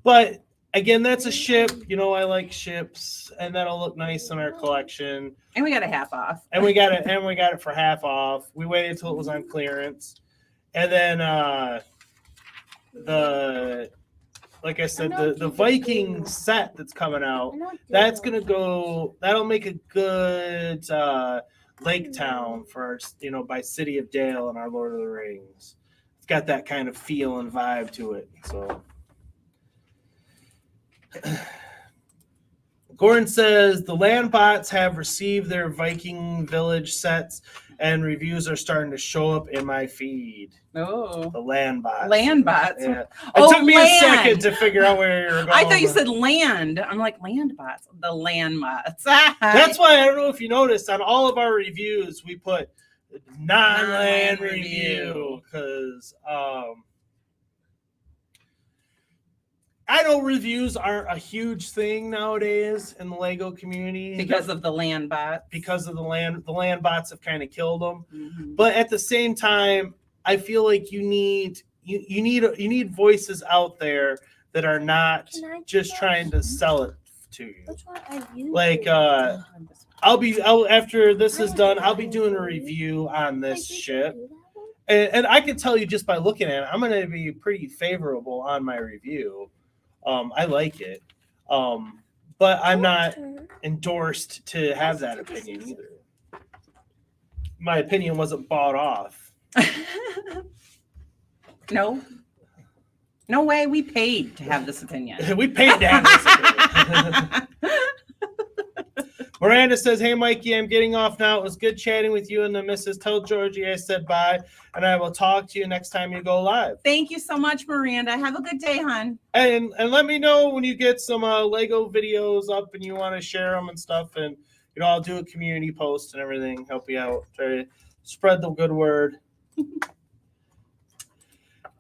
But again, that's a ship. I like ships, and that'll look nice in our collection. And we got a half off. And we got it for half off. We waited until it was on clearance. And then like I said, the Viking set that's coming out, that'll make a good lake town for our, by City of Dale and our Lord of the Rings. It's got that kind of feel and vibe to it. So Gordon says the land bots have received their Viking Village sets and reviews are starting to show up in my feed. Oh, the land bots. Land bots. Yeah. It took me a second to figure out where you were going. I thought you said land. I'm like, land bots. The land bots. That's why I don't know if you noticed on all of our reviews we put non-land review because I know reviews aren't a huge thing nowadays in the Lego community because of the land bots. Because of the land bots have kind of killed them. Mm-hmm. But at the same time, I feel like you need voices out there that are not just trying to sell it to you. Like after this is done, I'll be doing a review on this ship. And I can tell you just by looking at it, I'm going to be pretty favorable on my review. I like it, but I'm not endorsed to have that opinion either. My opinion wasn't bought off. No way. We paid to have this opinion. We paid to have this opinion. Miranda says, hey, Mikey, I'm getting off now. It was good chatting with you and the missus. Tell Georgie I said bye, and I will talk to you next time you go live. Thank you so much, Miranda. Have a good day, hon. And let me know when you get some Lego videos up and you want to share them and stuff. And, I'll do a community post and everything, help you out, try to spread the good word.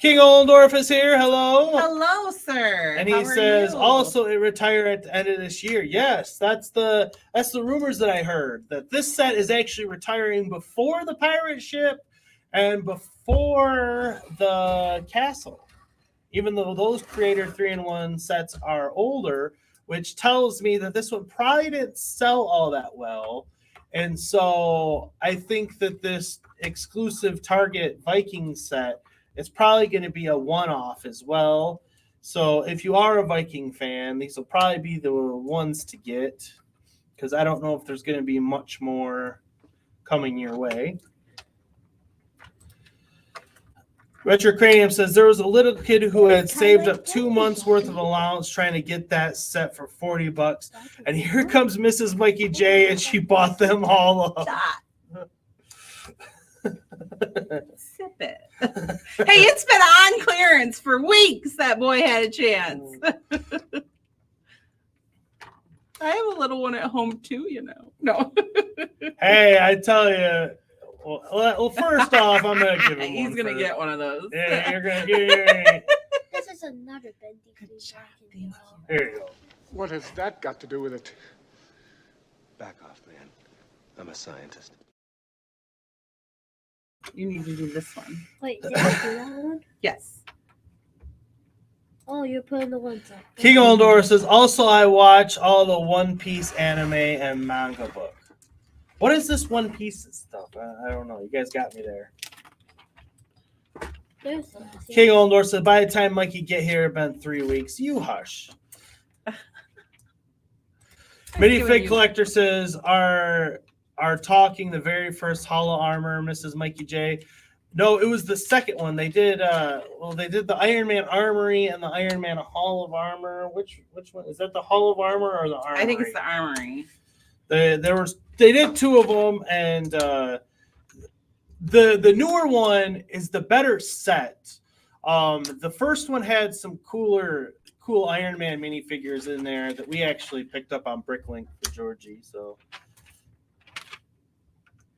King Oldorf is here. Hello. Hello, sir. And he says also it retire at the end of this year. Yes, that's the rumors that I heard, that this set is actually retiring before the pirate ship and before the castle. Even though those Creator 3-in-1 sets are older, which tells me that this one probably didn't sell all that well. And so I think that this exclusive Target Viking set, it's probably going to be a one-off as well. So if you are a Viking fan, these will probably be the ones to get because I don't know if there's going to be much more coming your way. Retrocranium says there was a little kid who had saved up 2 months worth of allowance trying to get that set for $40. And here comes Mrs. Mikey J and she bought them all up. Sip it. Hey, it's been on clearance for weeks. That boy had a chance. I have a little one at home too, you know. No. Hey, I tell you. Well, first off, I'm gonna give him He's one. gonna first. get one of those. Yeah, you're gonna get. This is another bendy food. Here you go. What has that got to do with it? Back off, man. I'm a scientist. You need to do this one. Wait, did I do that one? Yes. Oh, you're putting the ones up. King Oldor says, also I watch all the One Piece anime and manga book. What is this One Piece stuff? I don't know. You guys got me there. King Oldor said, by the time Mikey get here, it's been 3 weeks. You hush. Minifig Collector says, are talking the very first Hollow Armor, Mrs. Mikey J. No, it was the second one. They did they did the Iron Man Armory and the Iron Man Hall of Armor. Which one? Is that the Hall of Armor or the Armory? I think it's the Armory. They did 2 of them, and the newer one is the better set. The first one had some cool Iron Man minifigures in there that we actually picked up on Bricklink for Georgie. So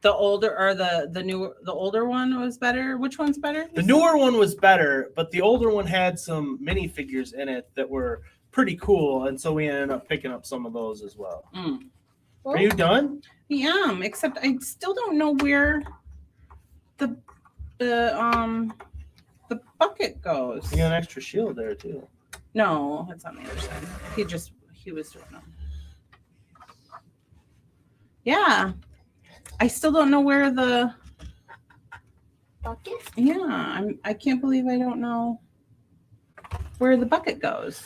the older or the older one was better. Which one's better? The newer one was better, but the older one had some minifigures in it that were pretty cool, and so we ended up picking up some of those as well. Are you done? Yeah, except I still don't know where the bucket goes. You got an extra shield there too. No, it's on the other side. He was doing them. Yeah. I still don't know where the bucket? Yeah, I can't believe I don't know where the bucket goes.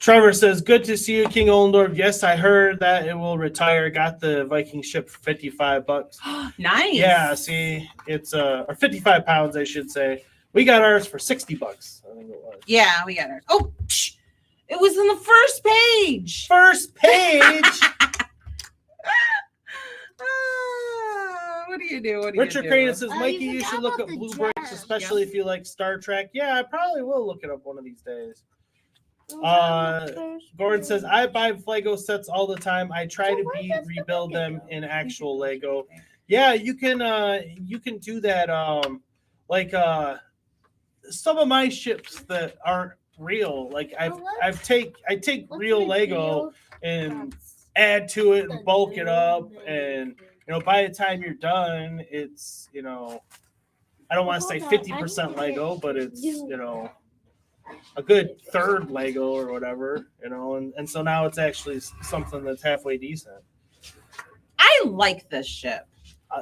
Trevor says, good to see you, King Oldorf. Yes, I heard that it will retire. Got the Viking ship for $55. Nice. Yeah, see, it's or 55 pounds, I should say. We got ours for $60, I think it was. Yeah, we got ours. Oh, it was in the first page. First page. What do you do? Richard Crane says, Mikey, you should look up Bluebirds, especially if you like Star Trek. Yeah, I probably will look it up one of these days. Gordon says, I buy Lego sets all the time. I try to rebuild them in actual Lego. Yeah, you can do that. Like some of my ships that aren't real. Like I take real Lego and add to it and bulk it up, and by the time you're done, it's I don't want to say 50% Lego, but it's a good third Lego or whatever, and so now it's actually something that's halfway decent. I like this ship.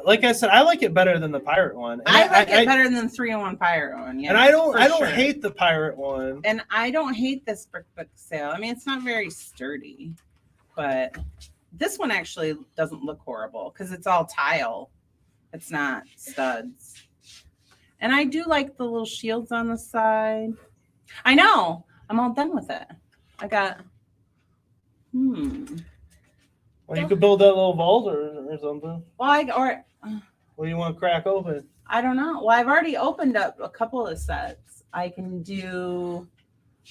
Like I said, I like it better than the pirate one. I like it better than the 3-in-1 pirate one. Yeah, and I don't hate the pirate one. And I don't hate this brick book sale. I mean, it's not very sturdy, but this one actually doesn't look horrible because it's all tile. It's not studs. And I do like the little shields on the side. I know. I'm all done with it. I got. Well, you could build that little vault or something. Well, What do you want to crack open? I don't know. Well, I've already opened up a couple of sets. I can do.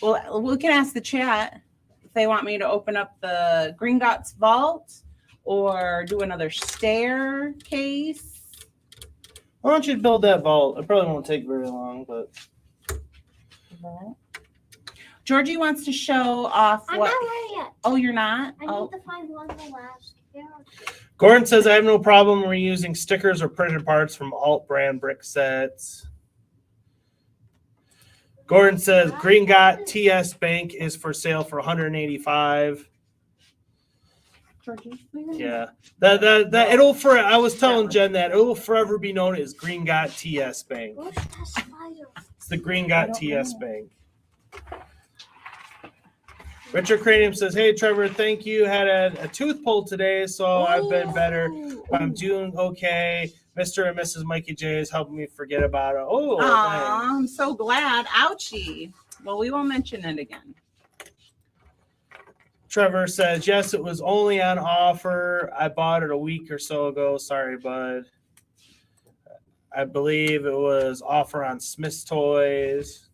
Well, we can ask the chat if they want me to open up the Green Gots vault or do another staircase. Why don't you build that vault? It probably won't take very long, but. Georgie wants to show off I'm what. not ready yet. Oh, you're not? I need to find one of the last characters. Gordon says, I have no problem reusing stickers or printed parts from alt brand brick sets. Gordon says, Green Got TS Bank is for sale for $185. Georgie. Yeah. That it'll I was telling Jen that it will forever be known as Green Got TS Bank. It's the Green Got TS Bank. Richard Cranium says, hey, Trevor, thank you. Had a tooth pulled today, so I've been better. I'm doing okay. Mr. and Mrs. Mikey J is helping me forget about it. Oh, I'm so glad. Ouchie. Well, we won't mention it again. Trevor says, yes, it was only on offer. I bought it a week or so ago. Sorry, bud. I believe it was offer on Smith's Toys.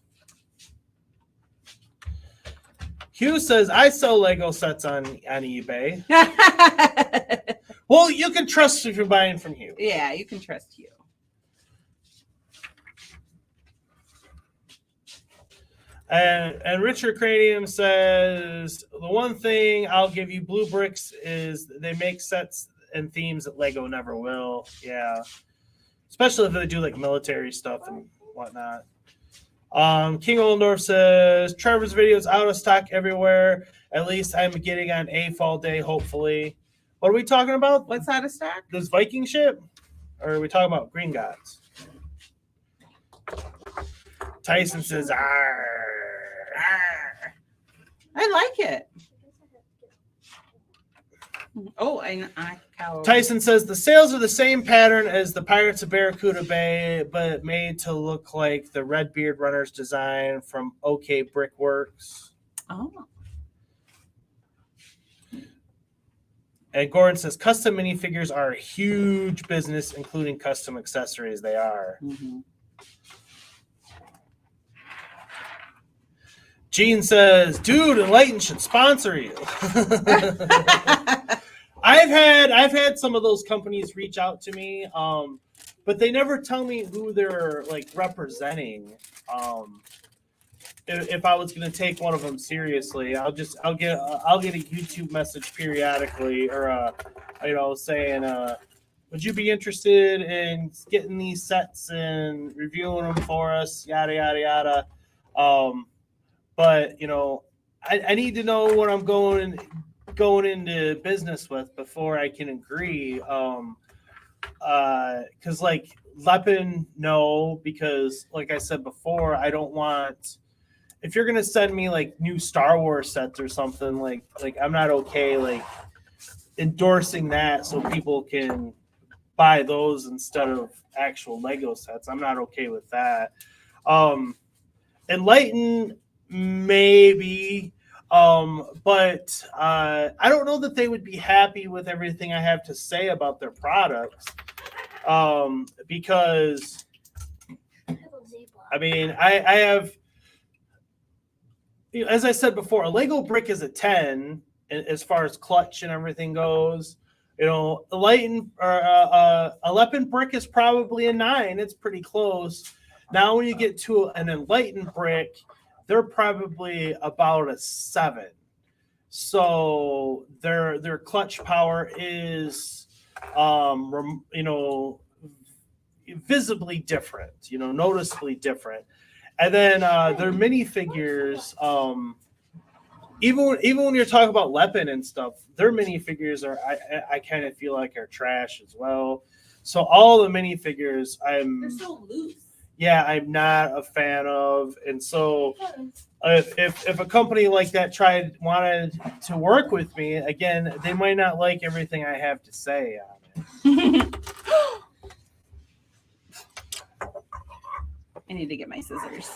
Hugh says, I sell Lego sets on eBay. Well, you can trust if you're buying from Hugh. Yeah, you can trust Hugh. And Richard Cranium says, the one thing I'll give you, Blue Bricks, is they make sets and themes that Lego never will. Yeah. Especially if they do like military stuff and whatnot. King Oldendorf says, Trevor's video is out of stock everywhere. At least I'm getting on AFall Day, hopefully. What are we talking about? What's out of stock? This Viking ship? Or are we talking about Green Gods? Tyson says, arr, arr. I like it. Oh, I Tyson says the sails are the same pattern as the Pirates of Barracuda Bay, but made to look like the Redbeard Runner's design from OK Brickworks. Oh. And Gordon says custom minifigures are a huge business, including custom accessories. They are. Mm-hmm. Gene says, dude, Enlighten should sponsor you. I've had some of those companies reach out to me, but they never tell me who they're like representing. If I was going to take one of them seriously, I'll get a YouTube message periodically, or saying, would you be interested in getting these sets and reviewing them for us? Yada yada yada. But I need to know what I'm going into business with before I can agree. Because like Lepin, no, because like I said before, I don't want. If you're gonna send me like new Star Wars sets or something, like I'm not okay like endorsing that so people can buy those instead of actual Lego sets. I'm not okay with that. Enlighten maybe, but I don't know that they would be happy with everything I have to say about their products, because I mean I have. As I said before, a Lego brick is a 10 as far as clutch and everything goes. A Lepin brick is probably a 9. It's pretty close. Now, when you get to an Enlightened brick, they're probably about a 7. So their clutch power is, visibly different. Noticeably different. And then their minifigures, even when you're talking about Lepin and stuff, their minifigures are I kind of feel like are trash as well. So all the minifigures they're so loose. Yeah, I'm not a fan of. And so if a company like that wanted to work with me, again, they might not like everything I have to say on it. I need to get my scissors.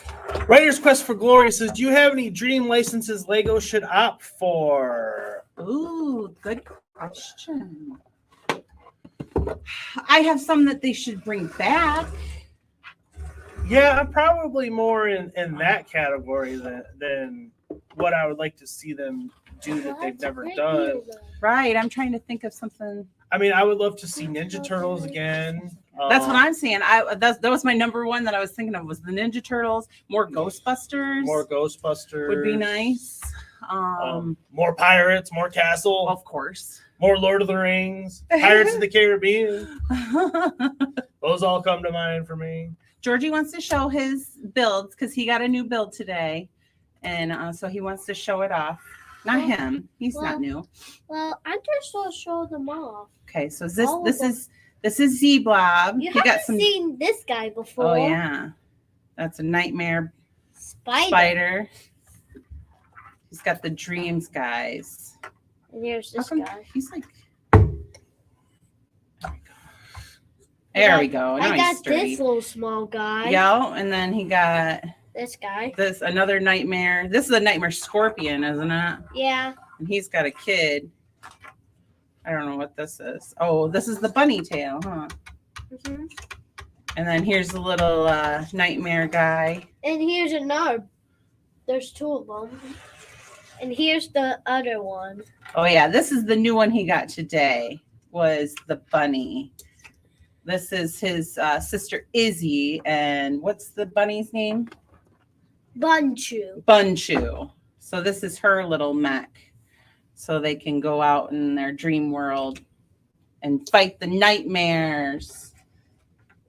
Writer's Quest for Glory says, do you have any dream licenses Lego should opt for? Ooh, good question. I have some that they should bring back. Yeah, I'm probably more in that category than what I would like to see them do that they've never done. Right, I'm trying to think of something. I mean, I would love to see Ninja Turtles again. That's what I'm saying. That was my number one that I was thinking of was the Ninja Turtles. More Ghostbusters. Would be nice. More pirates, more castle. Of course. More Lord of the Rings, Pirates of the Caribbean. Those all come to mind for me. Georgie wants to show his builds because he got a new build today. And so he wants to show it off. Not him. He's not new. Well, I'm just going to show them off. Okay, so this is Z-Blob. You haven't seen this guy before. Oh, yeah. That's a nightmare spider. He's got the dreams, guys. And here's this guy. He's like... There we go. I got this little small guy. Yeah, and then he got... This guy. Another nightmare. This is a nightmare scorpion, isn't it? Yeah. And he's got a kid. I don't know what this is. Oh, this is the bunny tail, huh? Mm-hmm. And then here's the little nightmare guy. And here's another. There's 2 of them. And here's the other one. Oh yeah, this is the new one he got today. Was the bunny. This is his sister Izzy, and what's the bunny's name? Bunchu. Bunchu. So this is her little mech. So they can go out in their dream world and fight the nightmares.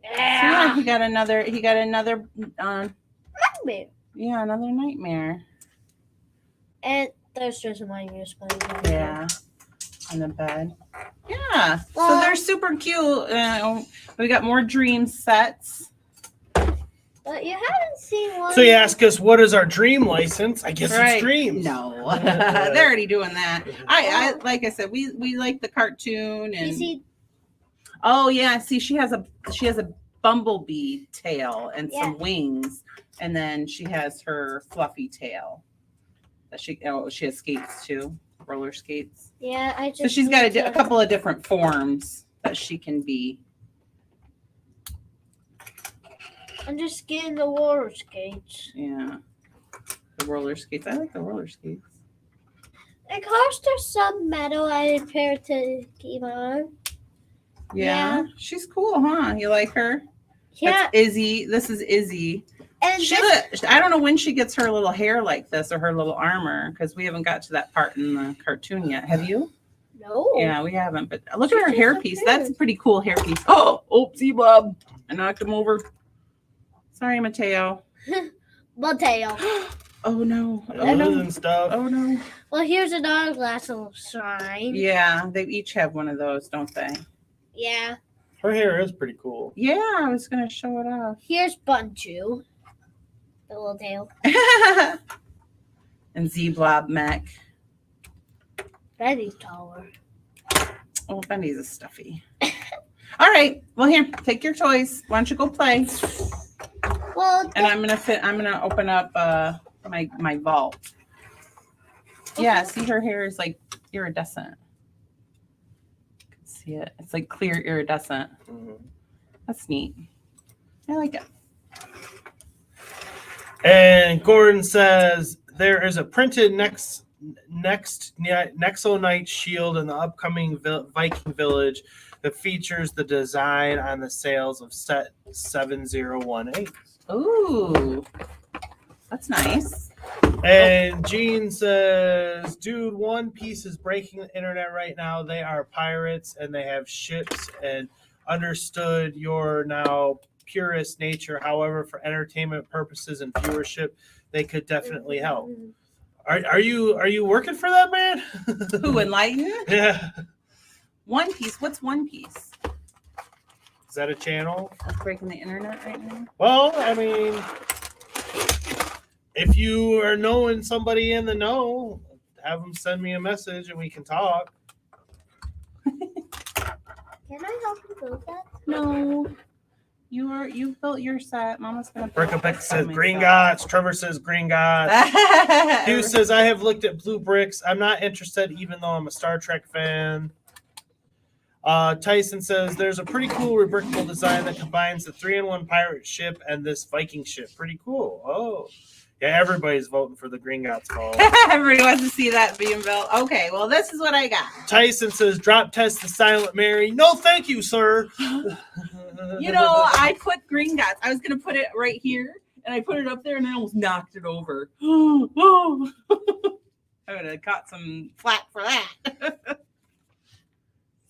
Yeah. So yeah, he got another Nightmare. yeah, another nightmare. And there's just my ears playing. Yeah. On the bed. Yeah. So Well, they're super cute. We got more dream sets. but you haven't seen one. So you ask us, what is our dream license? I guess it's dreams. No, they're already doing that. I like I said, we like the cartoon and. You see, Oh yeah, see, she has a bumblebee tail and some wings, and then she has her fluffy tail. That she has skates too, roller skates. yeah, I just. So she's got a couple of different forms that she can be. I'm just getting the roller skates. Yeah, the roller skates. I like the roller skates. It costs her some metal I prepared to keep on. Yeah, she's cool, huh? You like her? Yeah. That's Izzy. This is Izzy. And I don't know when she gets her little hair like this or her little armor because we haven't got to that part in the cartoon yet. Have you? No. Yeah, we haven't. But look at her hairpiece. That's a pretty cool hairpiece. Oh, oopsie, Bob. I knocked him over. Sorry, Mateo. Mateo. Oh no. And stuff. Oh no. Well, here's another glass of slime. Yeah, they each have one of those, don't they? Yeah. Her hair is pretty cool. Yeah, I was gonna show it off. Here's Bunchu. The little tail. And Z-Blob mech. Betty's taller. Oh, Bendy's a stuffy. All right. Well, here, take your toys. Why don't you go play? Well, And I'm gonna open up my vault. Yeah, see, her hair is like iridescent. You can see it. It's like clear iridescent. That's neat. I like it. And Gordon says there is a printed Nexo Knight shield in the upcoming Viking village that features the design on the sales of set 7018. Ooh, that's nice. And Gene says, dude, One Piece is breaking the internet right now. They are pirates and they have ships, and understood your now purist nature. However, for entertainment purposes and viewership, they could definitely help. Are you working for that man? Who, Enlighten? Yeah. One Piece. What's One Piece? Is that a channel? That's breaking the internet right now. Well, I mean, if you are knowing somebody in the know, have them send me a message and we can talk. can I help you build that? No. You built your set. Mama's gonna. Brickapeck says Green Gots. Trevor says Green Gots. Hugh says I have looked at Blue Bricks. I'm not interested, even though I'm a Star Trek fan. Tyson says there's a pretty cool rebrickable design that combines the 3-in-1 pirate ship and this Viking ship. Pretty cool. Oh, yeah, everybody's voting for the Green Gots call. Everybody wants to see that being built. Okay, well, this is what I got. Tyson says drop test the Silent Mary. No, thank you, sir. You know, I put Green Gots. I was gonna put it right here, and I put it up there, and I almost knocked it over. I would have caught some flack for that.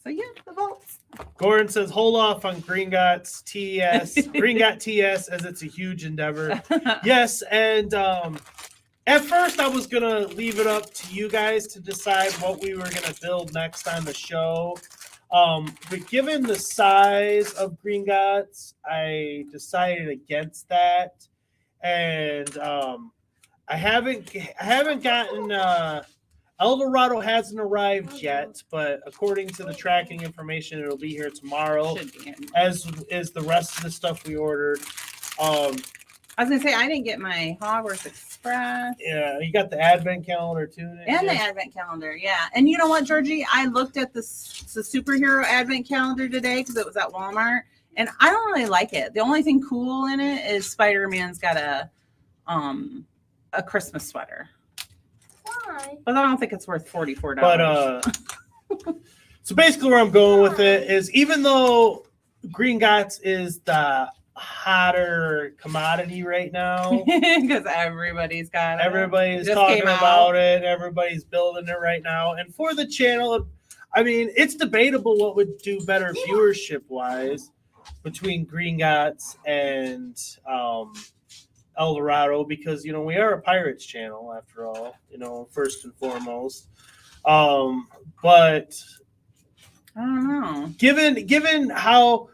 So yeah, the vaults. Gordon says hold off on Green Gots TS. Green Got TS, as it's a huge endeavor. Yes, and at first I was gonna leave it up to you guys to decide what we were gonna build next on the show. But given the size of Green Gots, I decided against that. And I haven't gotten El Dorado hasn't arrived yet, but according to the tracking information, it'll be here tomorrow, as is the rest of the stuff we ordered. I was gonna say I didn't get my Hogwarts Express. Yeah, you got the Advent calendar too. And the Advent calendar, yeah. And you know what, Georgie? I looked at the superhero Advent calendar today because it was at Walmart, and I don't really like it. The only thing cool in it is Spider-Man's got a Christmas sweater. Why? But I don't think it's worth $44. But so basically, where I'm going with it is, even though Green Gots is the hotter commodity right now, because everybody's got it. Everybody's talking about it. Everybody's building it right now. And for the channel, I mean, it's debatable what would do better viewership wise between Green Gots and El Dorado, because we are a Pirates channel after all, first and foremost. But I don't know. Given how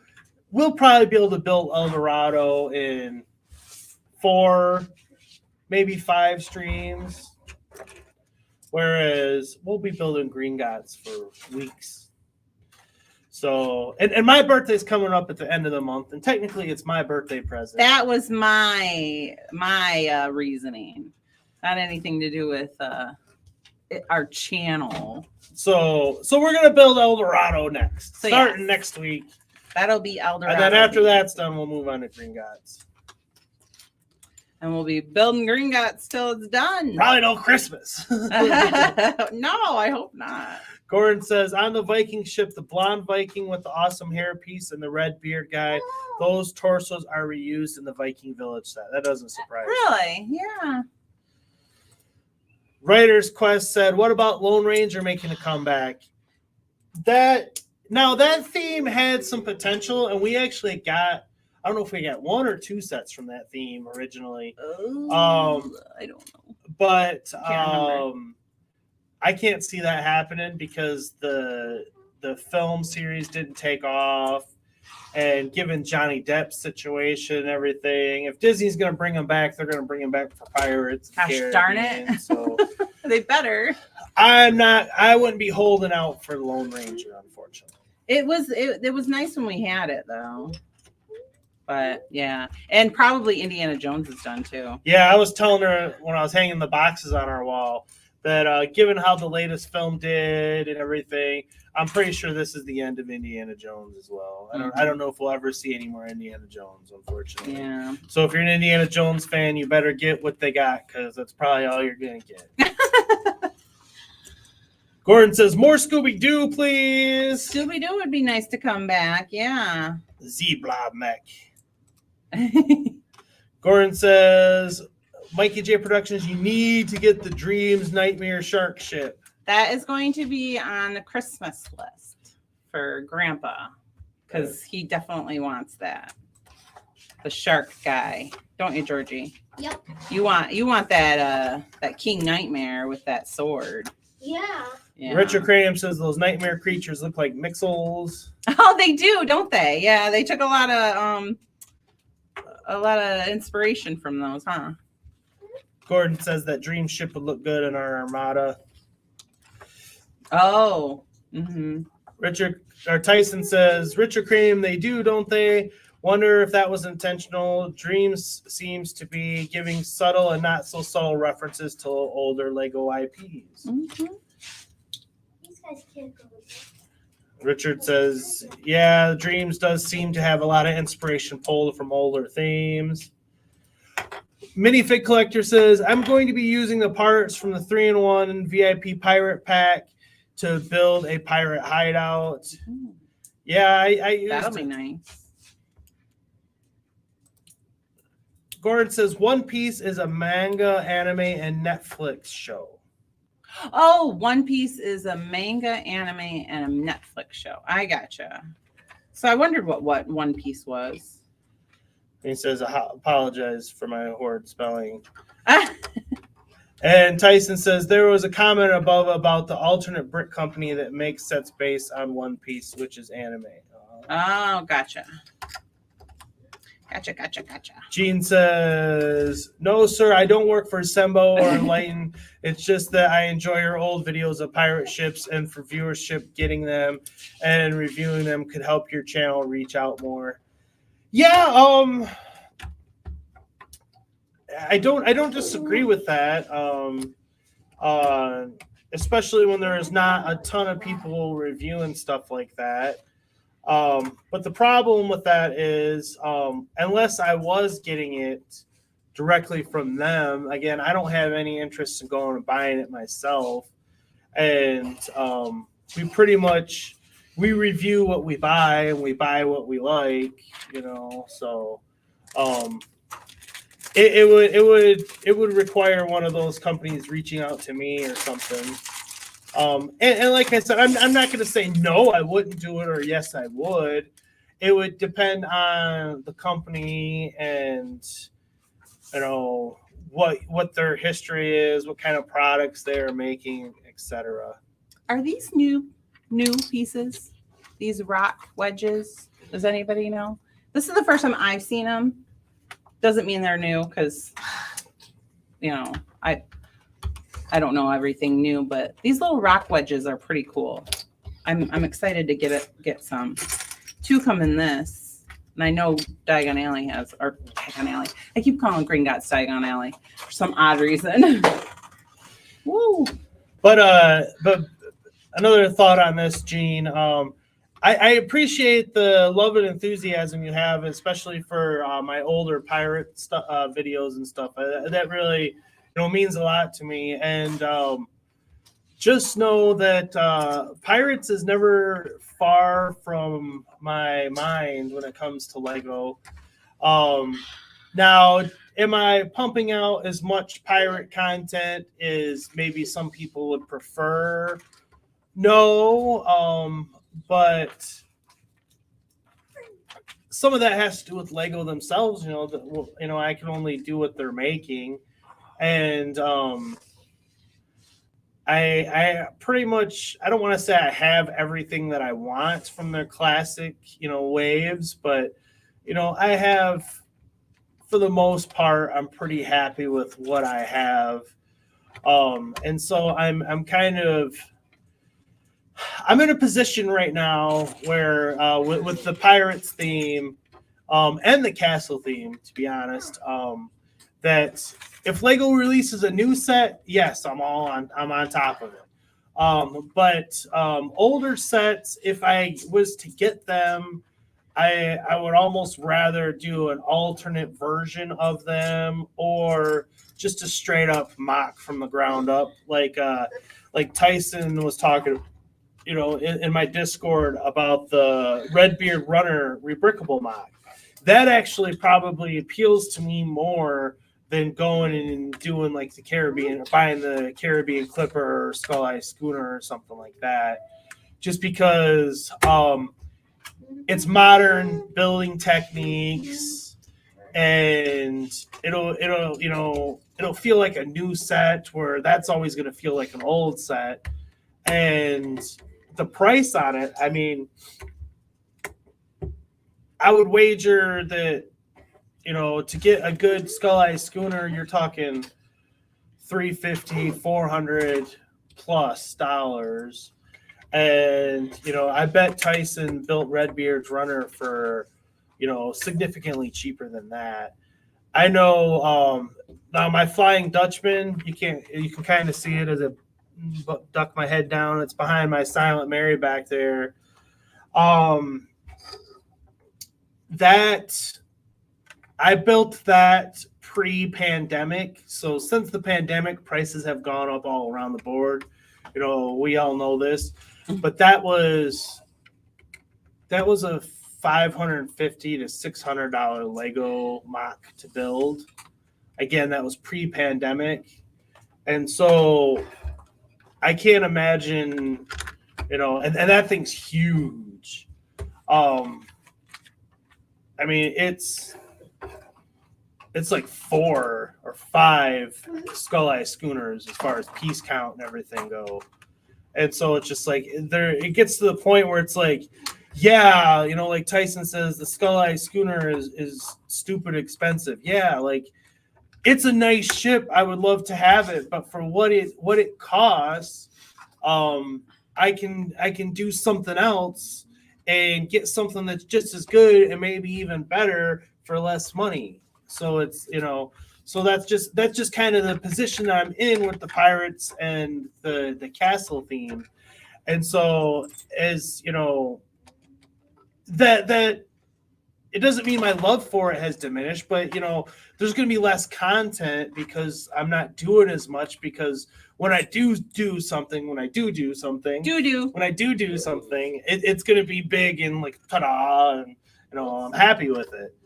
we'll probably be able to build El Dorado in 4, maybe 5 streams, whereas we'll be building Green Gots for weeks. So, and my birthday's coming up at the end of the month, and technically it's my birthday present. That was my reasoning. Not anything to do with our channel. So we're gonna build El Dorado next, starting next week. That'll be El Dorado. And then after that's done, we'll move on to Green Gots. And we'll be building Green Gots till it's done. Probably no Christmas. No, I hope not. Gordon says, on the Viking ship, the blonde Viking with the awesome hairpiece and the red beard guy, those torsos are reused in the Viking village set. That doesn't surprise me. Really? Yeah. Writer's Quest said, what about Lone Ranger making a comeback? That theme had some potential, and we actually got, I don't know if we got 1 or 2 sets from that theme originally. I don't know. But I can't see that happening because the film series didn't take off, and given Johnny Depp's situation and everything, if Disney's going to bring him back, they're going to bring him back for Pirates. Gosh darn it. So They better. I wouldn't be holding out for Lone Ranger, unfortunately. It was nice when we had it though. But yeah. And probably Indiana Jones is done too. Yeah, I was telling her when I was hanging the boxes on our wall that given how the latest film did and everything, I'm pretty sure this is the end of Indiana Jones as well. I don't know if we'll ever see any more Indiana Jones, unfortunately. Yeah. So if you're an Indiana Jones fan, you better get what they got, because that's probably all you're going to get. Gordon says, more Scooby-Doo, please. Scooby-Doo would be nice to come back. Yeah. Z-Blob Mech. Gordon says, Mikey J Productions, you need to get the Dreams Nightmare Shark ship. That is going to be on the Christmas list for Grandpa, because he definitely wants that. The shark guy, don't you, Georgie? Yep. You want that King Nightmare with that sword. Yeah. Richard Cranium says those nightmare creatures look like Mixels. Oh, they do, don't they? Yeah, they took a lot of inspiration from those, huh? Gordon says that Dream ship would look good in our Armada. Oh. Mm-hmm. Tyson says, Richard Cranium, they do, don't they? Wonder if that was intentional. Dreams seems to be giving subtle and not so subtle references to older Lego IPs. Mm-hmm. These guys can't go. Richard says, yeah, Dreams does seem to have a lot of inspiration pulled from older themes. Minifig Collector says, I'm going to be using the parts from the 3-in-1 VIP Pirate Pack to build a pirate hideout. Mm-hmm. Yeah, I that'll be nice. Gordon says, One Piece is a manga, anime, and Netflix show. Oh, One Piece is a manga, anime, and a Netflix show. I gotcha. So I wondered what One Piece was. He says, I apologize for my horrid spelling. And Tyson says, there was a comment above about the alternate brick company that makes sets based on One Piece, which is anime. Oh, gotcha. Gotcha. Gene says, no, sir, I don't work for Sembo or Enlighten. It's just that I enjoy your old videos of pirate ships, and for viewership, getting them and reviewing them could help your channel reach out more. Yeah, I don't disagree with that. Especially when there is not a ton of people reviewing stuff like that. But the problem with that is, unless I was getting it directly from them. Again, I don't have any interest in going and buying it myself. And we review what we buy, and we buy what we like, so it would require one of those companies reaching out to me or something. And like I said, I'm not going to say no, I wouldn't do it, or yes, I would. It would depend on the company and what their history is, what kind of products they're making, etc. Are these new pieces? These rock wedges? Does anybody know? This is the first time I've seen them. Doesn't mean they're new, because I don't know everything new, but these little rock wedges are pretty cool. I'm excited to get some. 2 come in this, and I know Diagon Alley has, or Diagon Alley. I keep calling Green Gots Diagon Alley for some odd reason. Woo! But another thought on this, Gene. I appreciate the love and enthusiasm you have, especially for my older pirate videos and stuff. That really, means a lot to me. And just know that pirates is never far from my mind when it comes to Lego. Now, am I pumping out as much pirate content as maybe some people would prefer? No, but some of that has to do with Lego themselves. I can only do what they're making, and I pretty much, I don't want to say I have everything that I want from their classic, waves, but I have, for the most part, I'm pretty happy with what I have, and so I'm in a position right now where with the Pirates theme and the Castle theme, to be honest, that if Lego releases a new set, yes, I'm on top of it. But older sets, if I was to get them, I would almost rather do an alternate version of them, or just a straight up mock from the ground up, like Tyson was talking, in my Discord about the Redbeard Runner rebrickable mock. That actually probably appeals to me more than going and doing like the Caribbean, buying the Caribbean Clipper or Skull Eye Schooner or something like that. Just because it's modern building techniques, and it'll feel like a new set, where that's always going to feel like an old set. And the price on it, I mean, I would wager that, to get a good Skull Eye Schooner, you're talking $350, $400 plus dollars. And, I bet Tyson built Redbeard's Runner for, significantly cheaper than that. I know now my Flying Dutchman, you can kind of see it as a duck my head down. It's behind my Silent Mary back there. That I built that pre-pandemic. So since the pandemic, prices have gone up all around the board. We all know this, but that was a $550 to $600 Lego mock to build. Again, that was pre-pandemic, and so I can't imagine, and that thing's huge. I mean, it's like 4 or 5 Skull Eye Schooners as far as piece count and everything go. And so it's just like it gets to the point where it's like, yeah, like Tyson says, the Skull Eye Schooner is stupid expensive. Yeah, like it's a nice ship. I would love to have it, but for what it costs, I can do something else and get something that's just as good and maybe even better for less money. So it's, so that's just kind of the position I'm in with the Pirates and the Castle theme. And so, as that it doesn't mean my love for it has diminished, but you know, there's going to be less content because I'm not doing as much. Because when I do something, it's going to be big and like ta-da, and you know, I'm happy with it.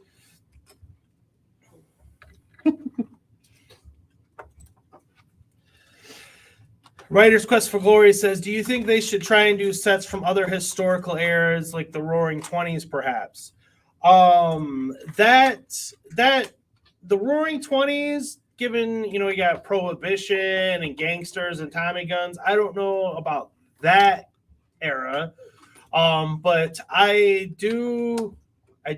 Writer's Quest for Glory says, do you think they should try and do sets from other historical eras, like the Roaring 20s, perhaps? The Roaring 20s, given, you know, you got Prohibition and gangsters and Tommy guns, I don't know about that era. But I do have.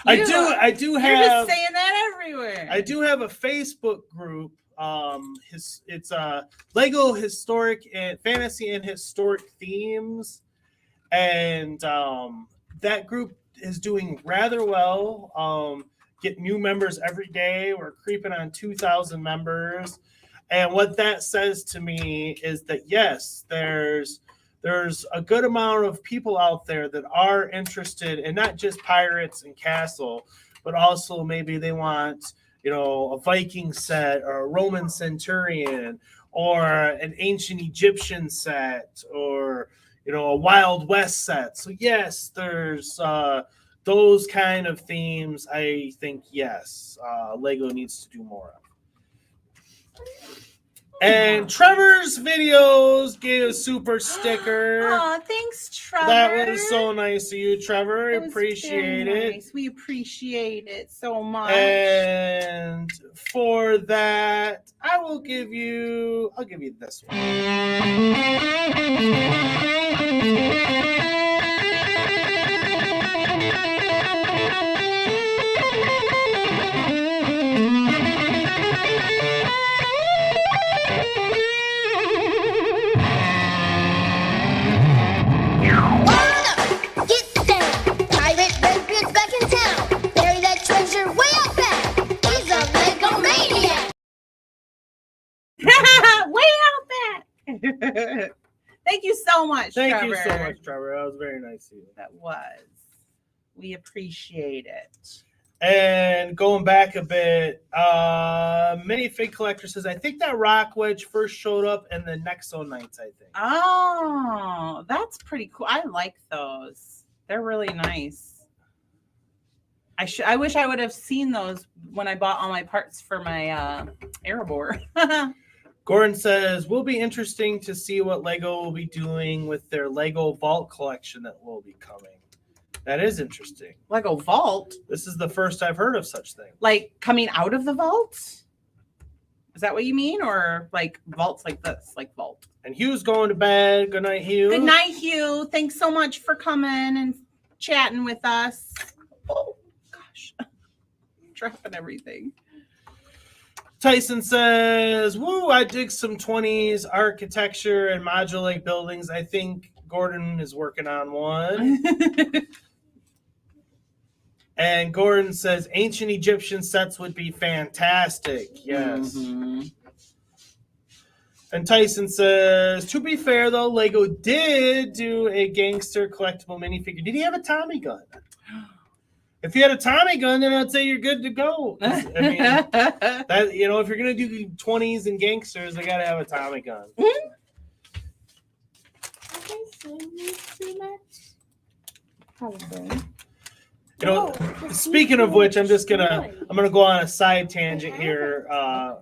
You're just saying that everywhere. I do have a Facebook group. It's Lego historic and fantasy and historic themes, and that group is doing rather well. Get new members every day. We're creeping on 2,000 members, and what that says to me is that yes, there's a good amount of people out there that are interested in not just pirates and castle, but also maybe they want, you know, a Viking set or a Roman centurion or an ancient Egyptian set or, you know, a Wild West set. So yes, there's those kind of themes. I think, yes, Lego needs to do more of. And Trevor's videos gave a super sticker. Oh, thanks, Trevor. That was so nice of you, Trevor. I appreciate it. Nice. We appreciate it so much. And for that, I'll give you this one. Thank you so much, Trevor. Thank you so much, Trevor. That was very nice of you. That was. We appreciate it. And going back a bit, Minifig Collector says, I think that Rock Wedge first showed up in the Nexo Nights, I think. Oh, that's pretty cool. I like those. They're really nice. I wish I would have seen those when I bought all my parts for my Erebor. Gordon says, will be interesting to see what Lego will be doing with their Lego Vault collection that will be coming. That is interesting. Lego Vault? This is the first I've heard of such thing. Like coming out of the vault? Is that what you mean? Or like vaults like this, like vault? And Hugh's going to bed. Good night, Hugh. Good night, Hugh. Thanks so much for coming and chatting with us. Oh, gosh. Dropping everything. Tyson says, woo, I dig some 20s architecture and modular buildings. I think Gordon is working on one. And Gordon says, ancient Egyptian sets would be fantastic. Yes. Mm-hmm. And Tyson says, to be fair, though, Lego did do a gangster collectible minifigure. Did he have a Tommy gun? If you had a Tommy gun, then I'd say you're good to go. I mean, that, you know, if you're gonna do 20s and gangsters, they gotta have a Tommy gun. Have I seen these too much? Probably. You know, speaking of which, I'm gonna go on a side tangent here,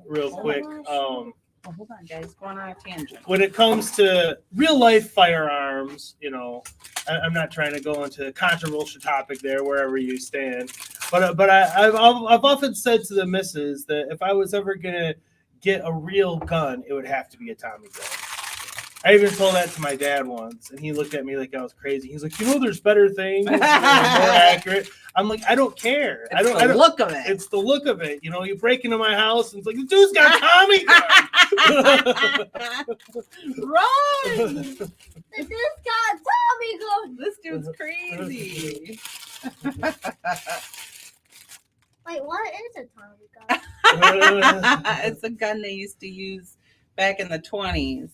real quick. Oh, hold on, guys. Going on a tangent. When it comes to real life firearms, you know, I'm not trying to go into a controversial topic there, wherever you stand. But I've often said to the missus that if I was ever gonna get a real gun, it would have to be a Tommy gun. I even told that to my dad once, and he looked at me like I was crazy. He's like, you know, there's better things, more accurate. I'm like, I don't care. I don't look of it. It's the look of it. You know, you break into my house, and it's like, the dude's got Tommy gun. Run! This got Tommy gun. This dude's crazy. Wait, what is a Tommy gun? It's a gun they used to use back in the 20s.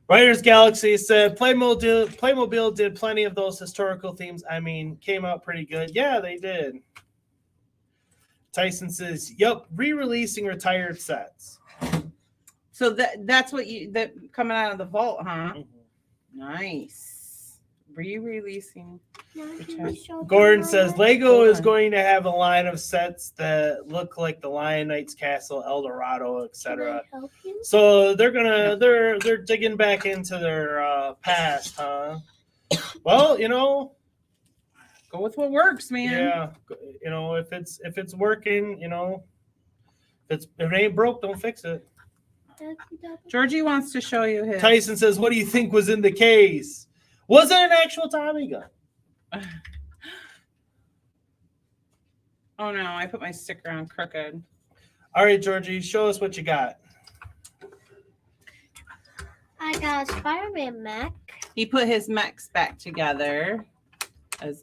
Writers Galaxy said Playmobil did plenty of those historical themes. I mean, came out pretty good. Yeah, they did. Tyson says, "Yep, re-releasing retired sets." So that's what that coming out of the vault, huh? Mm-hmm. Nice. Re-releasing. Gordon says Lego is going to have a line of sets that look like the Lion Knight's Castle, El Dorado, etc. So they're digging back into their past, huh? Well, go with what works, man. Yeah, if it's working, if it ain't broke, don't fix it. Georgie wants to show you his. Tyson says, "What do you think was in the case? Was it an actual Tommy gun?" Oh no, I put my sticker on crooked. All right, Georgie, show us what you got. I got a Spider-Man mech. He put his mechs back together.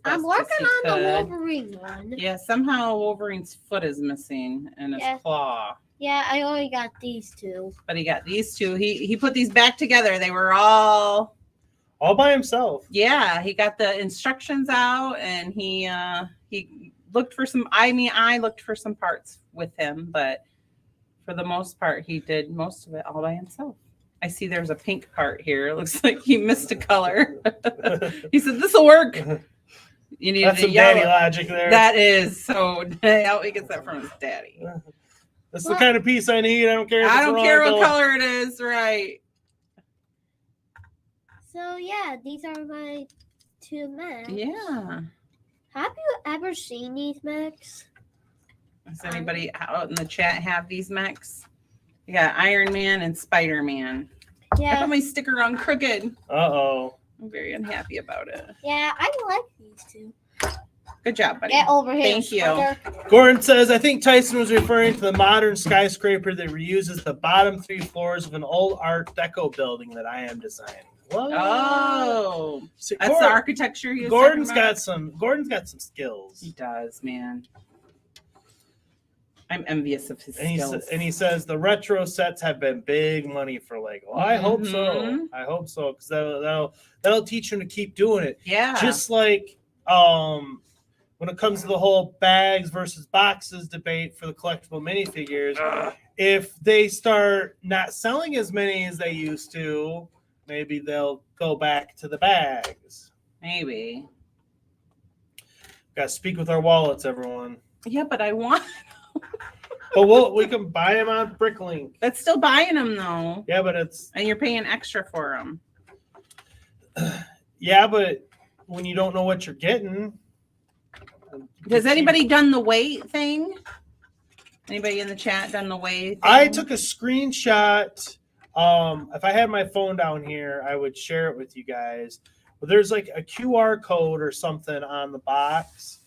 I'm working on the Wolverine one. Yeah, somehow Wolverine's foot is missing and his claw. Yeah, I only got these two. But he got these two. He put these back together. They were all by himself. Yeah, he got the instructions out and he looked for some. I looked for some parts with him, but for the most part, he did most of it all by himself. I see there's a pink part here. It looks like he missed a color. He said, "This will work." You need That's some daddy logic there. That is so. He gets that from his daddy. That's the kind of piece I need. I don't care. I don't care what color it is. Right. So yeah, these are my two mechs. Yeah. Have you ever seen these mechs? Does anybody out in the chat have these mechs? You got Iron Man and Spider-Man. Yeah. I put my sticker on crooked. Uh-oh. I'm very unhappy about it. Yeah, I like these two. Good job, buddy. Get over here. Thank you. Gordon says, "I think Tyson was referring to the modern skyscraper that reuses the bottom 3 floors of an old Art Deco building that I am designing." What? Oh, See, that's the architecture. Gordon's got some skills. He does, man. I'm envious of his skills. And he says the retro sets have been big money for Lego. I hope so. I hope so, because that'll teach him to keep doing it. Yeah. Just like when it comes to the whole bags versus boxes debate for the collectible minifigures, if they start not selling as many as they used to, maybe they'll go back to the bags. Maybe. Got to speak with our wallets, everyone. Yeah, but I want. But we can buy them on Bricklink. That's still buying them though. Yeah, but and you're paying extra for them. Yeah, but when you don't know what you're getting. Has anybody done the weight thing? Anybody in the chat done the weight thing? I took a screenshot. If I had my phone down here, I would share it with you guys. But there's like a QR code or something on the box.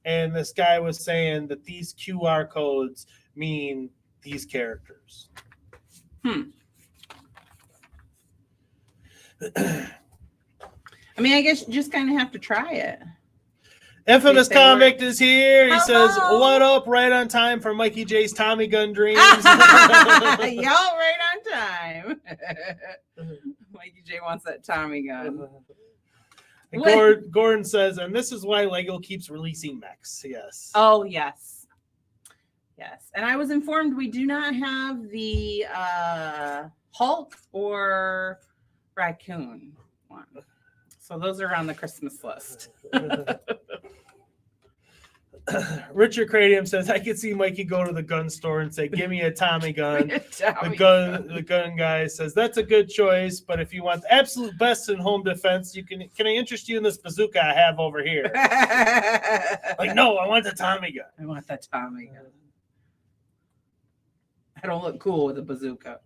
And this guy was saying that these QR codes mean these characters. I mean, I guess you just kind of have to try it. Infamous Convict is here. He says, "What up? Right on time for Mikey J's Tommy gun dreams." Y'all right on time. Mikey J wants that Tommy gun. And Gordon says, "And this is why Lego keeps releasing mechs." Yes. Oh, yes. Yes. And I was informed we do not have the Hulk or Raccoon one. So those are on the Christmas list. Richard Cradium says, "I could see Mikey go to the gun store and say, 'Give me a Tommy gun.' The gun guy says, 'That's a good choice, but if you want the absolute best in home defense, can I interest you in this bazooka I have over here?'" Like, no, I want the Tommy gun. I want that Tommy gun. I don't look cool with a bazooka.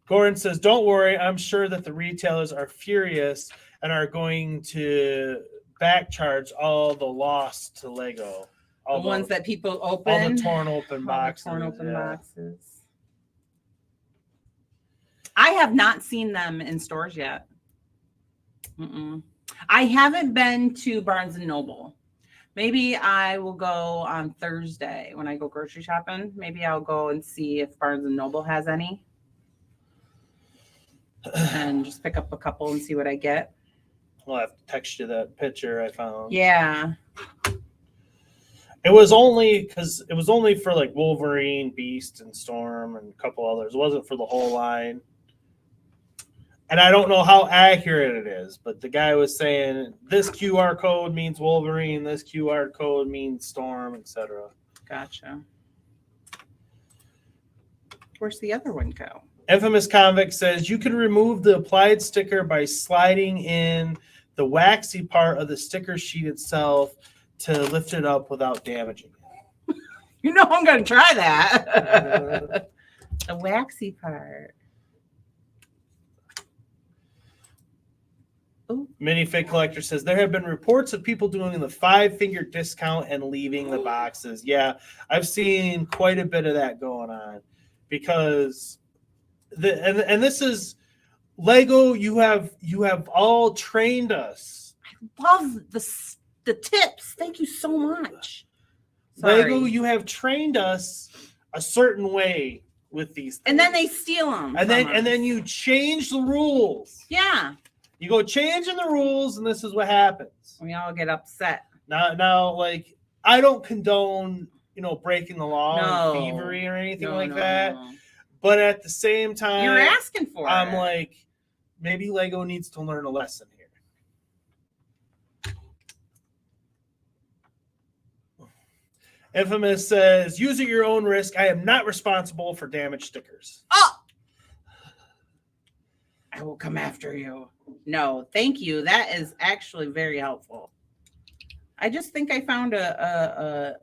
Gordon says, "Don't worry. I'm sure that the retailers are furious and are going to back charge all the loss to Lego. The ones that people open. All the torn open boxes. Boxes. I have not seen them in stores yet. I haven't been to Barnes and Noble. Maybe I will go on Thursday when I go grocery shopping. Maybe I'll go and see if Barnes and Noble has any. and just pick up a couple and see what I get. I'll have to text you that picture I found. Yeah. It was only for like Wolverine, Beast, and Storm, and a couple others. It wasn't for the whole line. And I don't know how accurate it is, but the guy was saying this QR code means Wolverine, this QR code means Storm, etc. Gotcha. Where's the other one go? Infamous Convict says you can remove the applied sticker by sliding in the waxy part of the sticker sheet itself to lift it up without damaging it. You know I'm going to try that. The waxy part. Ooh. Minifig Collector says there have been reports of people doing the 5-finger discount and leaving the boxes. Yeah, I've seen quite a bit of that going on because and this is Lego. You have all trained us. I love the tips. Thank you so much. Sorry. Lego, you have trained us a certain way with these things. And then they steal them. And then you change the rules. Yeah. You go changing the rules, and this is what happens. We all get upset. Now, like, I don't condone, breaking the law and thievery or anything like that. No. But at the same time, you're asking for I'm like, maybe Lego needs to learn a lesson here. Infamous says, use at your own risk. I am not responsible for damaged stickers. Oh! I will come after you. No, thank you. That is actually very helpful. I just think I found a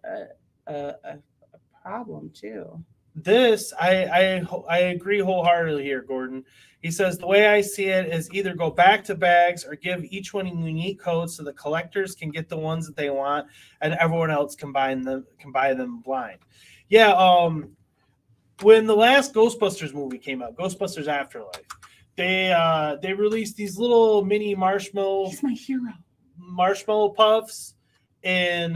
problem too. This, I agree wholeheartedly here, Gordon. He says the way I see it is either go back to bags or give each one a unique code so the collectors can get the ones that they want and everyone else can buy them blind. Yeah, when the last Ghostbusters movie came out, Ghostbusters Afterlife, they released these little mini marshmallow. He's my hero. Marshmallow puffs in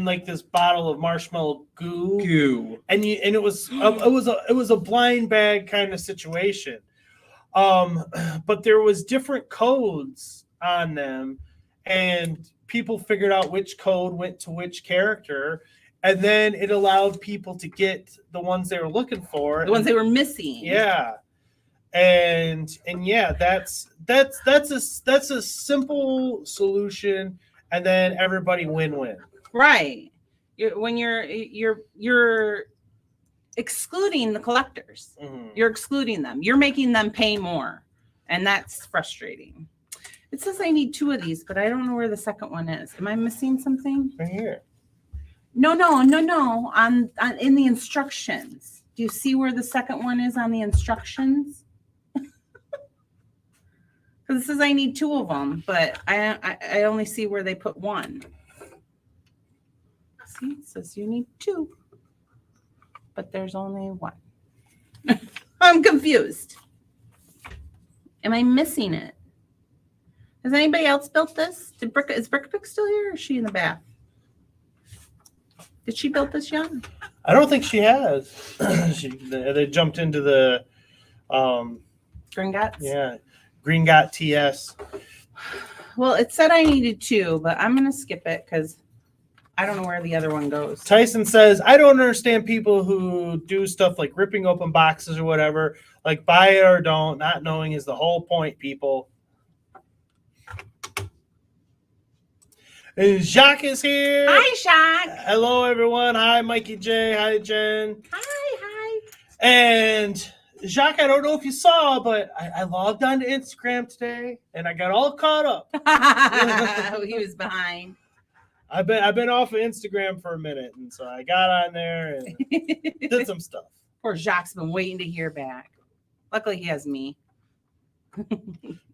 like this bottle of marshmallow goo. And it was a blind bag kind of situation. But there was different codes on them, and people figured out which code went to which character. And then it allowed people to get the ones they were looking for. The ones they were missing. Yeah. And yeah, that's a simple solution, and then everybody win-win. Right. When you're excluding the collectors. Mm-hmm. You're excluding them. You're making them pay more. And that's frustrating. It says I need 2 of these, but I don't know where the second one is. Am I missing something? Right here. No. On in the instructions. Do you see where the second one is on the instructions? Because it says I need 2 of them, but I only see where they put 1. See, it says you need 2, but there's only 1. I'm confused. Am I missing it? Has anybody else built this? Is Brick still here, or is she in the bath? Did she build this yet? I don't think she has. They jumped into the Gringotts? Yeah. Gringot TS. Well, it said I needed 2, but I'm going to skip it because I don't know where the other one goes. Tyson says, I don't understand people who do stuff like ripping open boxes or whatever. Like, buy it or don't. Not knowing is the whole point, people. And Jacques is here. Hi, Jacques. Hello, everyone. Hi, Mikey J. Hi, Jen. Hi. And Jacques, I don't know if you saw, but I logged on to Instagram today, and I got all caught up. He was behind. I've been off of Instagram for a minute, and so I got on there and did some stuff. Poor Jacques been waiting to hear back. Luckily, he has me.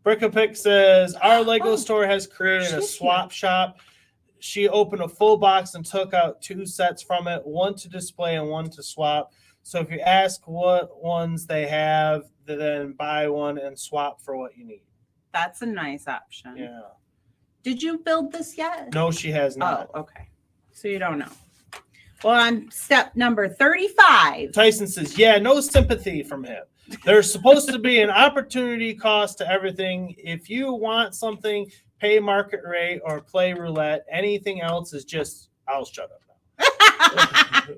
Brickapick says, our Lego store has created a swap shop. She opened a full box and took out 2 sets from it, 1 to display and 1 to swap. So if you ask what ones they have, then buy one and swap for what you need. That's a nice option. Yeah. Did you build this yet? No, she has not. Oh, okay. So you don't know. Well, on step number 35. Tyson says, yeah, no sympathy from him. There's supposed to be an opportunity cost to everything. If you want something, pay market rate or play roulette. Anything else is just, I'll shut up now.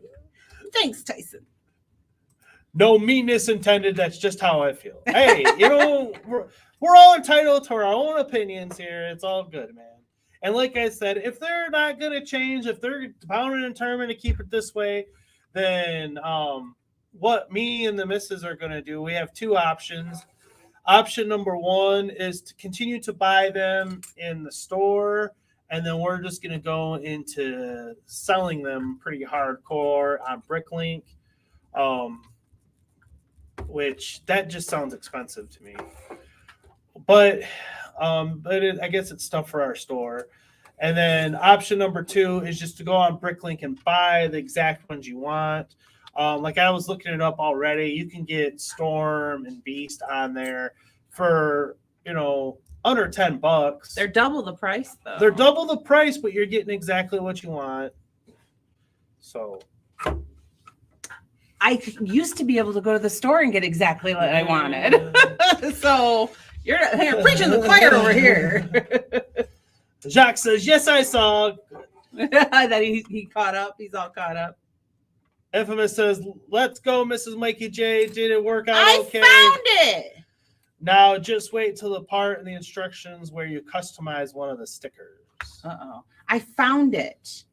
Thanks, Tyson. No meanness intended. That's just how I feel. Hey, we're all entitled to our own opinions here. It's all good, man. And like I said, if they're not going to change, if they're bound and determined to keep it this way, then what me and the missus are going to do, we have two options. Option number one is to continue to buy them in the store, and then we're just going to go into selling them pretty hardcore on Bricklink, which that just sounds expensive to me. But I guess it's stuff for our store. And then option number two is just to go on Bricklink and buy the exact ones you want. Like I was looking it up already. You can get Storm and Beast on there for, under $10. They're double the price, though. They're double the price, but you're getting exactly what you want. So I used to be able to go to the store and get exactly what I wanted. So you're preaching the choir over here. Jacques says, yes, I saw. That he caught up. He's all caught up. Infamous says, let's go, Mrs. Mikey J. Did it work out okay? I found it. Now just wait till the part in the instructions where you customize one of the stickers. Uh-oh. I found it.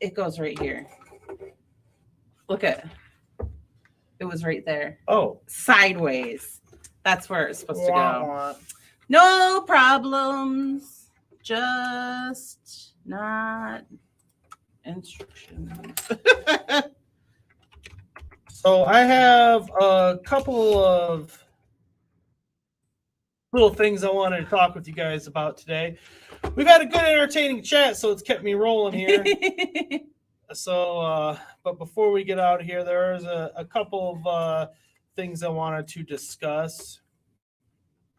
It goes right here. Look at it. Was right there. Oh. Sideways. That's where it's supposed to go. No problems. Just not instructions. So I have a couple of little things I wanted to talk with you guys about today. We've had a good entertaining chat, so it's kept me rolling here. So, but before we get out of here, there's a couple of things I wanted to discuss.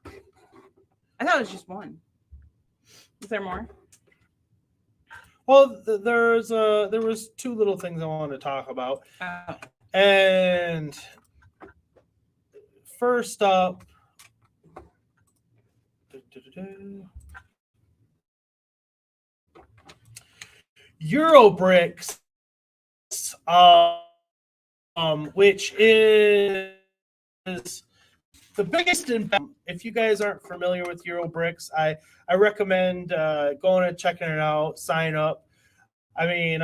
I thought it was just one. Is there more? Well, there was two little things I wanted to talk about. Oh. And first up, Eurobricks, which is the biggest investment. If you guys aren't familiar with Eurobricks, I recommend going and checking it out. Sign up. I mean,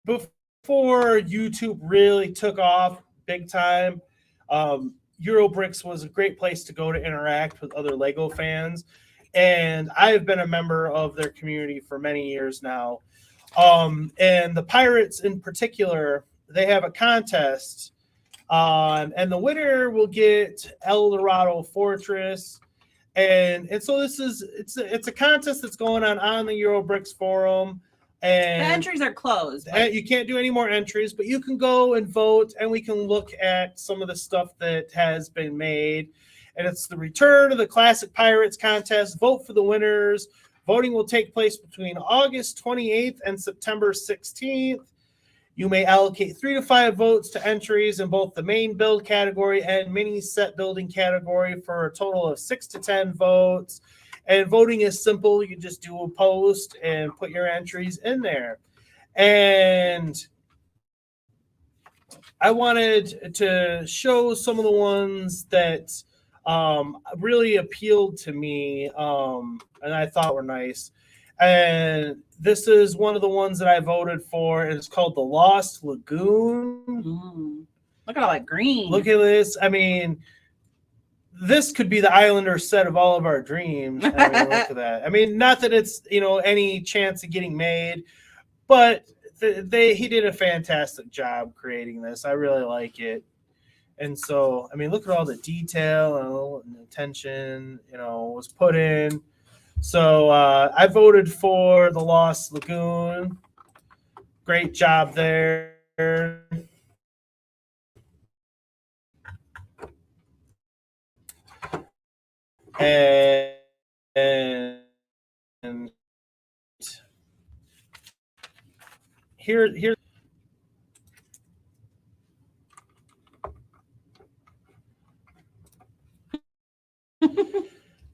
before YouTube really took off big time, Eurobricks was a great place to go to interact with other Lego fans. And I've been a member of their community for many years now. And the Pirates in particular, they have a contest. And the winner will get El Dorado Fortress. And so it's a contest that's going on the Eurobricks forum. And the entries are closed. You can't do any more entries, but you can go and vote, and we can look at some of the stuff that has been made. And it's the return of the Classic Pirates contest. Vote for the winners. Voting will take place between August 28th and September 16th. You may allocate 3 to 5 votes to entries in both the main build category and mini set building category for a total of 6 to 10 votes. And voting is simple. You just do a post and put your entries in there. And I wanted to show some of the ones that really appealed to me and I thought were nice. And this is one of the ones that I voted for. And it's called the Lost Lagoon. Look at all that green. Look at this. I mean, this could be the Islander set of all of our dreams. I mean, look at that. I mean, not that it's, any chance of getting made, but he did a fantastic job creating this. I really like it. And so, I mean, look at all the detail and attention, was put in. So I voted for the Lost Lagoon. Great job there. And here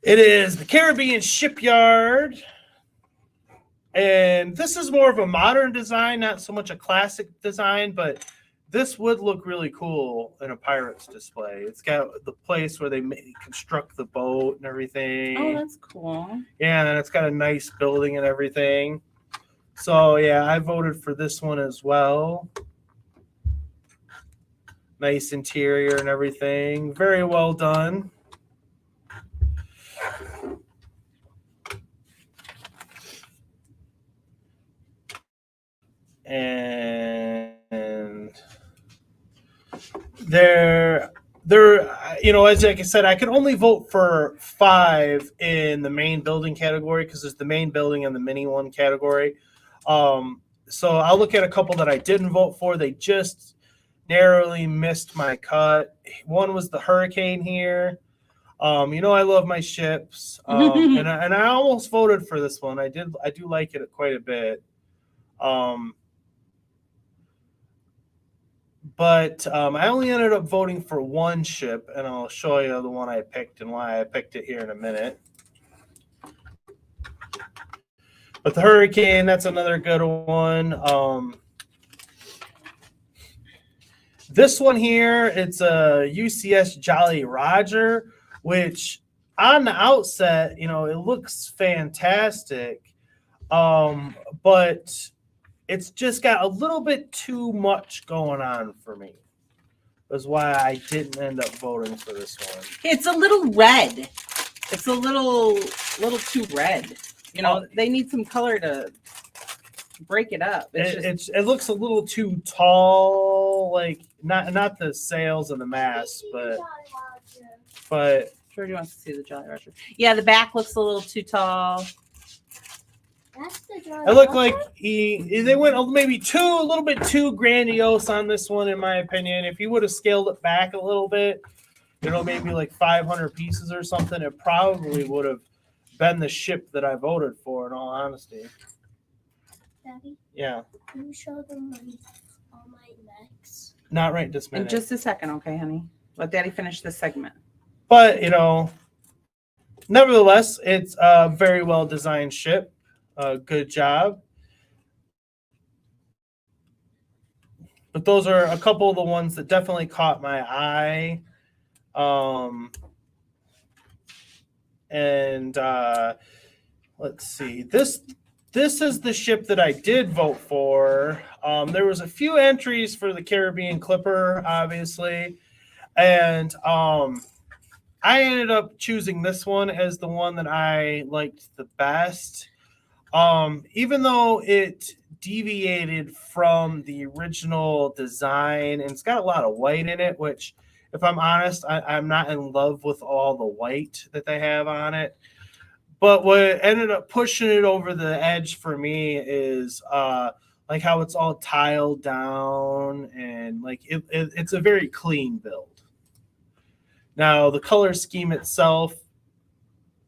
It is the Caribbean Shipyard. And this is more of a modern design, not so much a classic design, but this would look really cool in a pirate's display. It's got the place where they construct the boat and everything. Oh, that's cool. Yeah, and it's got a nice building and everything. So, yeah, I voted for this one as well. Nice interior and everything. Very well done. And there, you know, as like I said, I can only vote for 5 in the main building category because there's the main building and the mini one category. So I'll look at a couple that I didn't vote for. They just narrowly missed my cut. One was the Hurricane here. You know, I love my ships, and I almost voted for this one. I do like it quite a bit. But I only ended up voting for one ship, and I'll show you the one I picked and why I picked it here in a minute. But the Hurricane, that's another good one. This one here, it's a UCS Jolly Roger, which on the outset, you know, it looks fantastic. But it's just got a little bit too much going on for me. That's why I didn't end up voting for this one. It's a little red. It's a little too red. You know, they need some color to break it up. It looks a little too tall, like not the sails and the mast, but Georgie wants to see the Jolly Roger. Yeah, the back looks a little too tall. That's the Jolly it looked Roger? like they went maybe a little bit too grandiose on this one, in my opinion. If you would have scaled it back a little bit, you know, maybe like 500 pieces or something, it probably would have been the ship that I voted for, in all honesty. Daddy? Yeah. Can you show them all my necks? Not right this minute. In just a second, okay, honey? Let Daddy finish this segment. But, you know, nevertheless, it's a very well designed ship. Good job. But those are a couple of the ones that definitely caught my eye. Let's see. This is the ship that I did vote for. There was a few entries for the Caribbean Clipper, obviously. And I ended up choosing this one as the one that I liked the best. Even though it deviated from the original design, and it's got a lot of white in it, which, if I'm honest, I'm not in love with all the white that they have on it. But what ended up pushing it over the edge for me is like how it's all tiled down, and like it's a very clean build. Now the color scheme itself,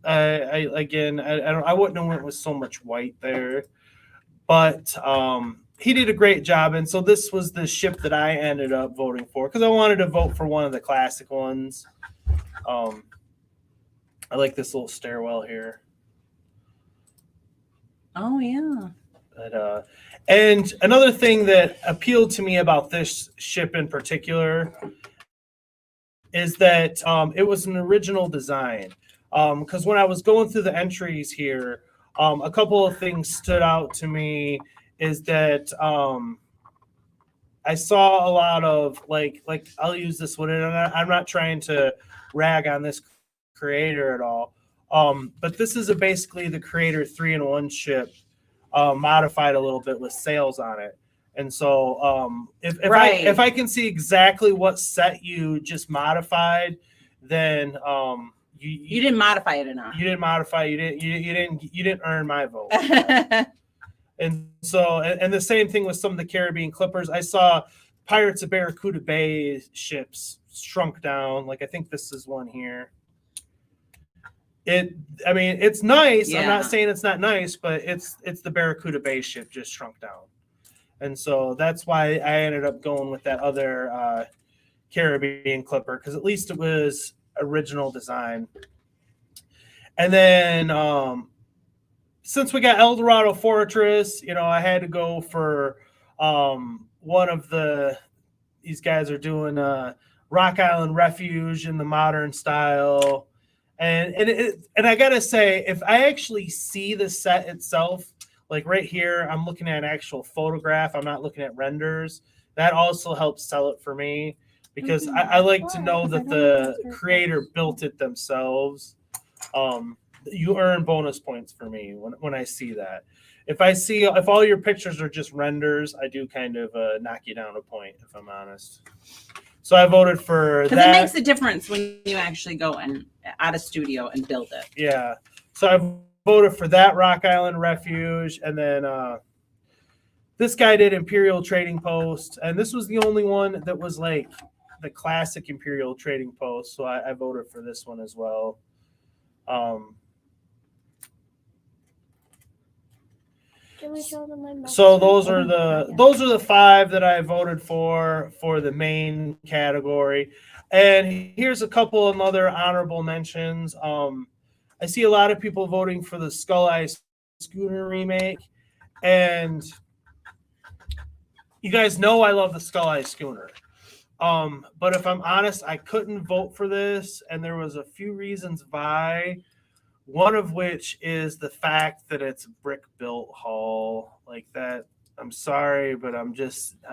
I wouldn't have went with so much white there, but he did a great job, and so this was the ship that I ended up voting for because I wanted to vote for one of the classic ones. I like this little stairwell here. Oh yeah. But, and another thing that appealed to me about this ship in particular is that it was an original design. Because when I was going through the entries here, a couple of things stood out to me. Is that I saw a lot of like I'll use this one, and I'm not trying to rag on this creator at all. But this is basically the Creator 3-in-1 ship, modified a little bit with sails on it. And so if I can see exactly what set you just modified, then you didn't modify it enough. You didn't modify. You didn't earn my vote. And so, and the same thing with some of the Caribbean Clippers. I saw Pirates of Barracuda Bay ships shrunk down. Like I think this is one here. It's nice. Yeah. I'm not saying it's not nice, but it's the Barracuda Bay ship just shrunk down. And so that's why I ended up going with that other Caribbean Clipper, because at least it was original design. And then since we got El Dorado Fortress, I had to go for one of these guys are doing Rock Island Refuge in the modern style. And I gotta say, if I actually see the set itself, like right here, I'm looking at an actual photograph. I'm not looking at renders. That also helps sell it for me because I like to know that the creator built it themselves. You earn bonus points for me when I see that. If all your pictures are just renders, I do kind of knock you down a point, if I'm honest. So I voted for that. Because it makes a difference when you actually go out of studio and build it. Yeah. So I voted for that Rock Island Refuge. And then this guy did Imperial Trading Post. And this was the only one that was like the classic Imperial Trading Post. So I voted for this one as well. So those are the 5 that I voted for the main category. And here's a couple of other honorable mentions. I see a lot of people voting for the Skull Eye Schooner remake, and you guys know I love the Skull Eye Schooner. But if I'm honest, I couldn't vote for this, and there was a few reasons why. One of which is the fact that it's a brick-built hull like that. I'm sorry, but I'm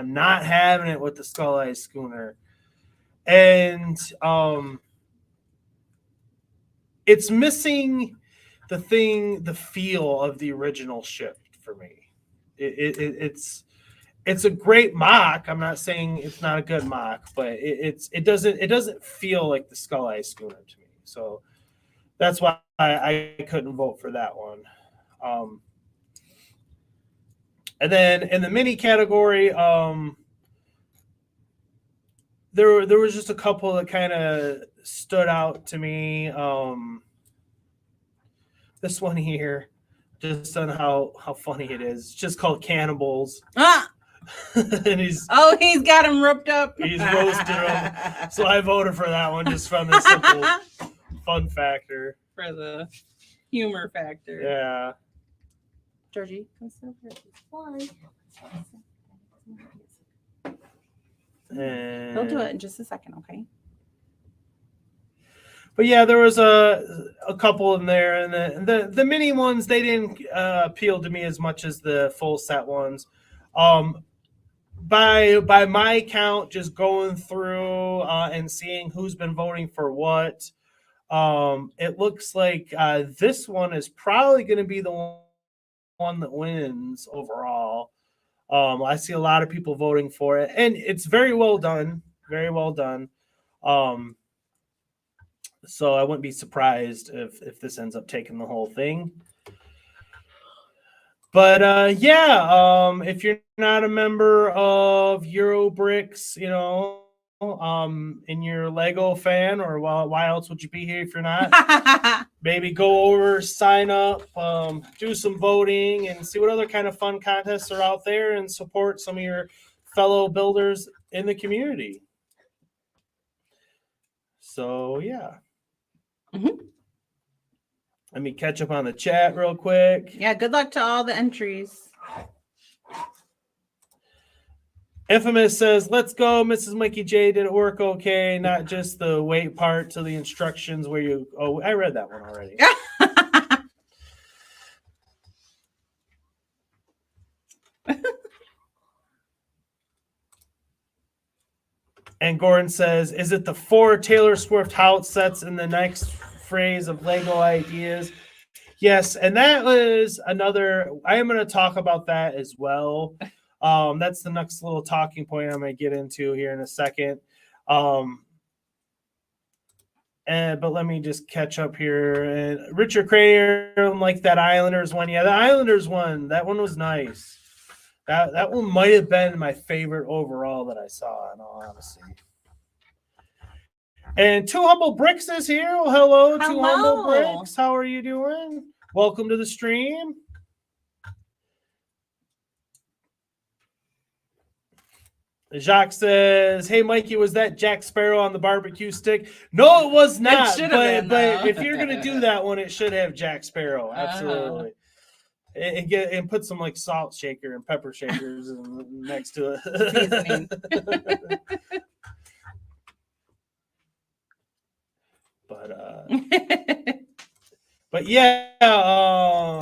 not having it with the Skull Eye Schooner. And it's missing the feel of the original ship for me. It's a great mock. I'm not saying it's not a good mock, but it doesn't feel like the Skull Eye Schooner to me. So that's why I couldn't vote for that one. And then in the mini category, there was just a couple that kind of stood out to me. This one here, just on how funny it is. It's just called Cannibals. And he's got him ripped up. He's roasted him. So I voted for that one just from the simple fun factor. For the humor factor. Yeah. Georgie, why? He'll do it in just a second, okay? But yeah, there was a couple in there, and the mini ones, they didn't appeal to me as much as the full set ones. By my count, just going through and seeing who's been voting for what, it looks like this one is probably going to be the one that wins overall. I see a lot of people voting for it, and it's very well done. Very well done. So I wouldn't be surprised if this ends up taking the whole thing. But if you're not a member of Eurobricks, and you're a Lego fan, or why else would you be here if you're not? Maybe go over, sign up, do some voting, and see what other kind of fun contests are out there, and support some of your fellow builders in the community. So yeah. Mm-hmm. Let me catch up on the chat real quick. Yeah, good luck to all the entries. Infamous says, let's go. Mrs. Mikey J, did it work okay? Not just the wait part to the instructions where you... Oh, I read that one already. And Gordon says, is it the 4 Taylor Swift house sets in the next phrase of Lego ideas? Yes, and that was another... I am going to talk about that as well. That's the next little talking point I'm going to get into here in a second. But let me just catch up here. And Richard Crater, like that Islanders one. Yeah, the Islanders one. That one was nice. That one might have been my favorite overall that I saw, in all honesty. And Two Humble Bricks is here. Well, hello, Two Humble Bricks. How are you doing? Welcome to the stream. Jacques says, "Hey Mikey, was that Jack Sparrow on the barbecue stick?" No, it was not. should have been, but though. if you're gonna do that one, it should have Jack Sparrow. Absolutely. And put some like salt shaker and pepper shakers next to it. But yeah,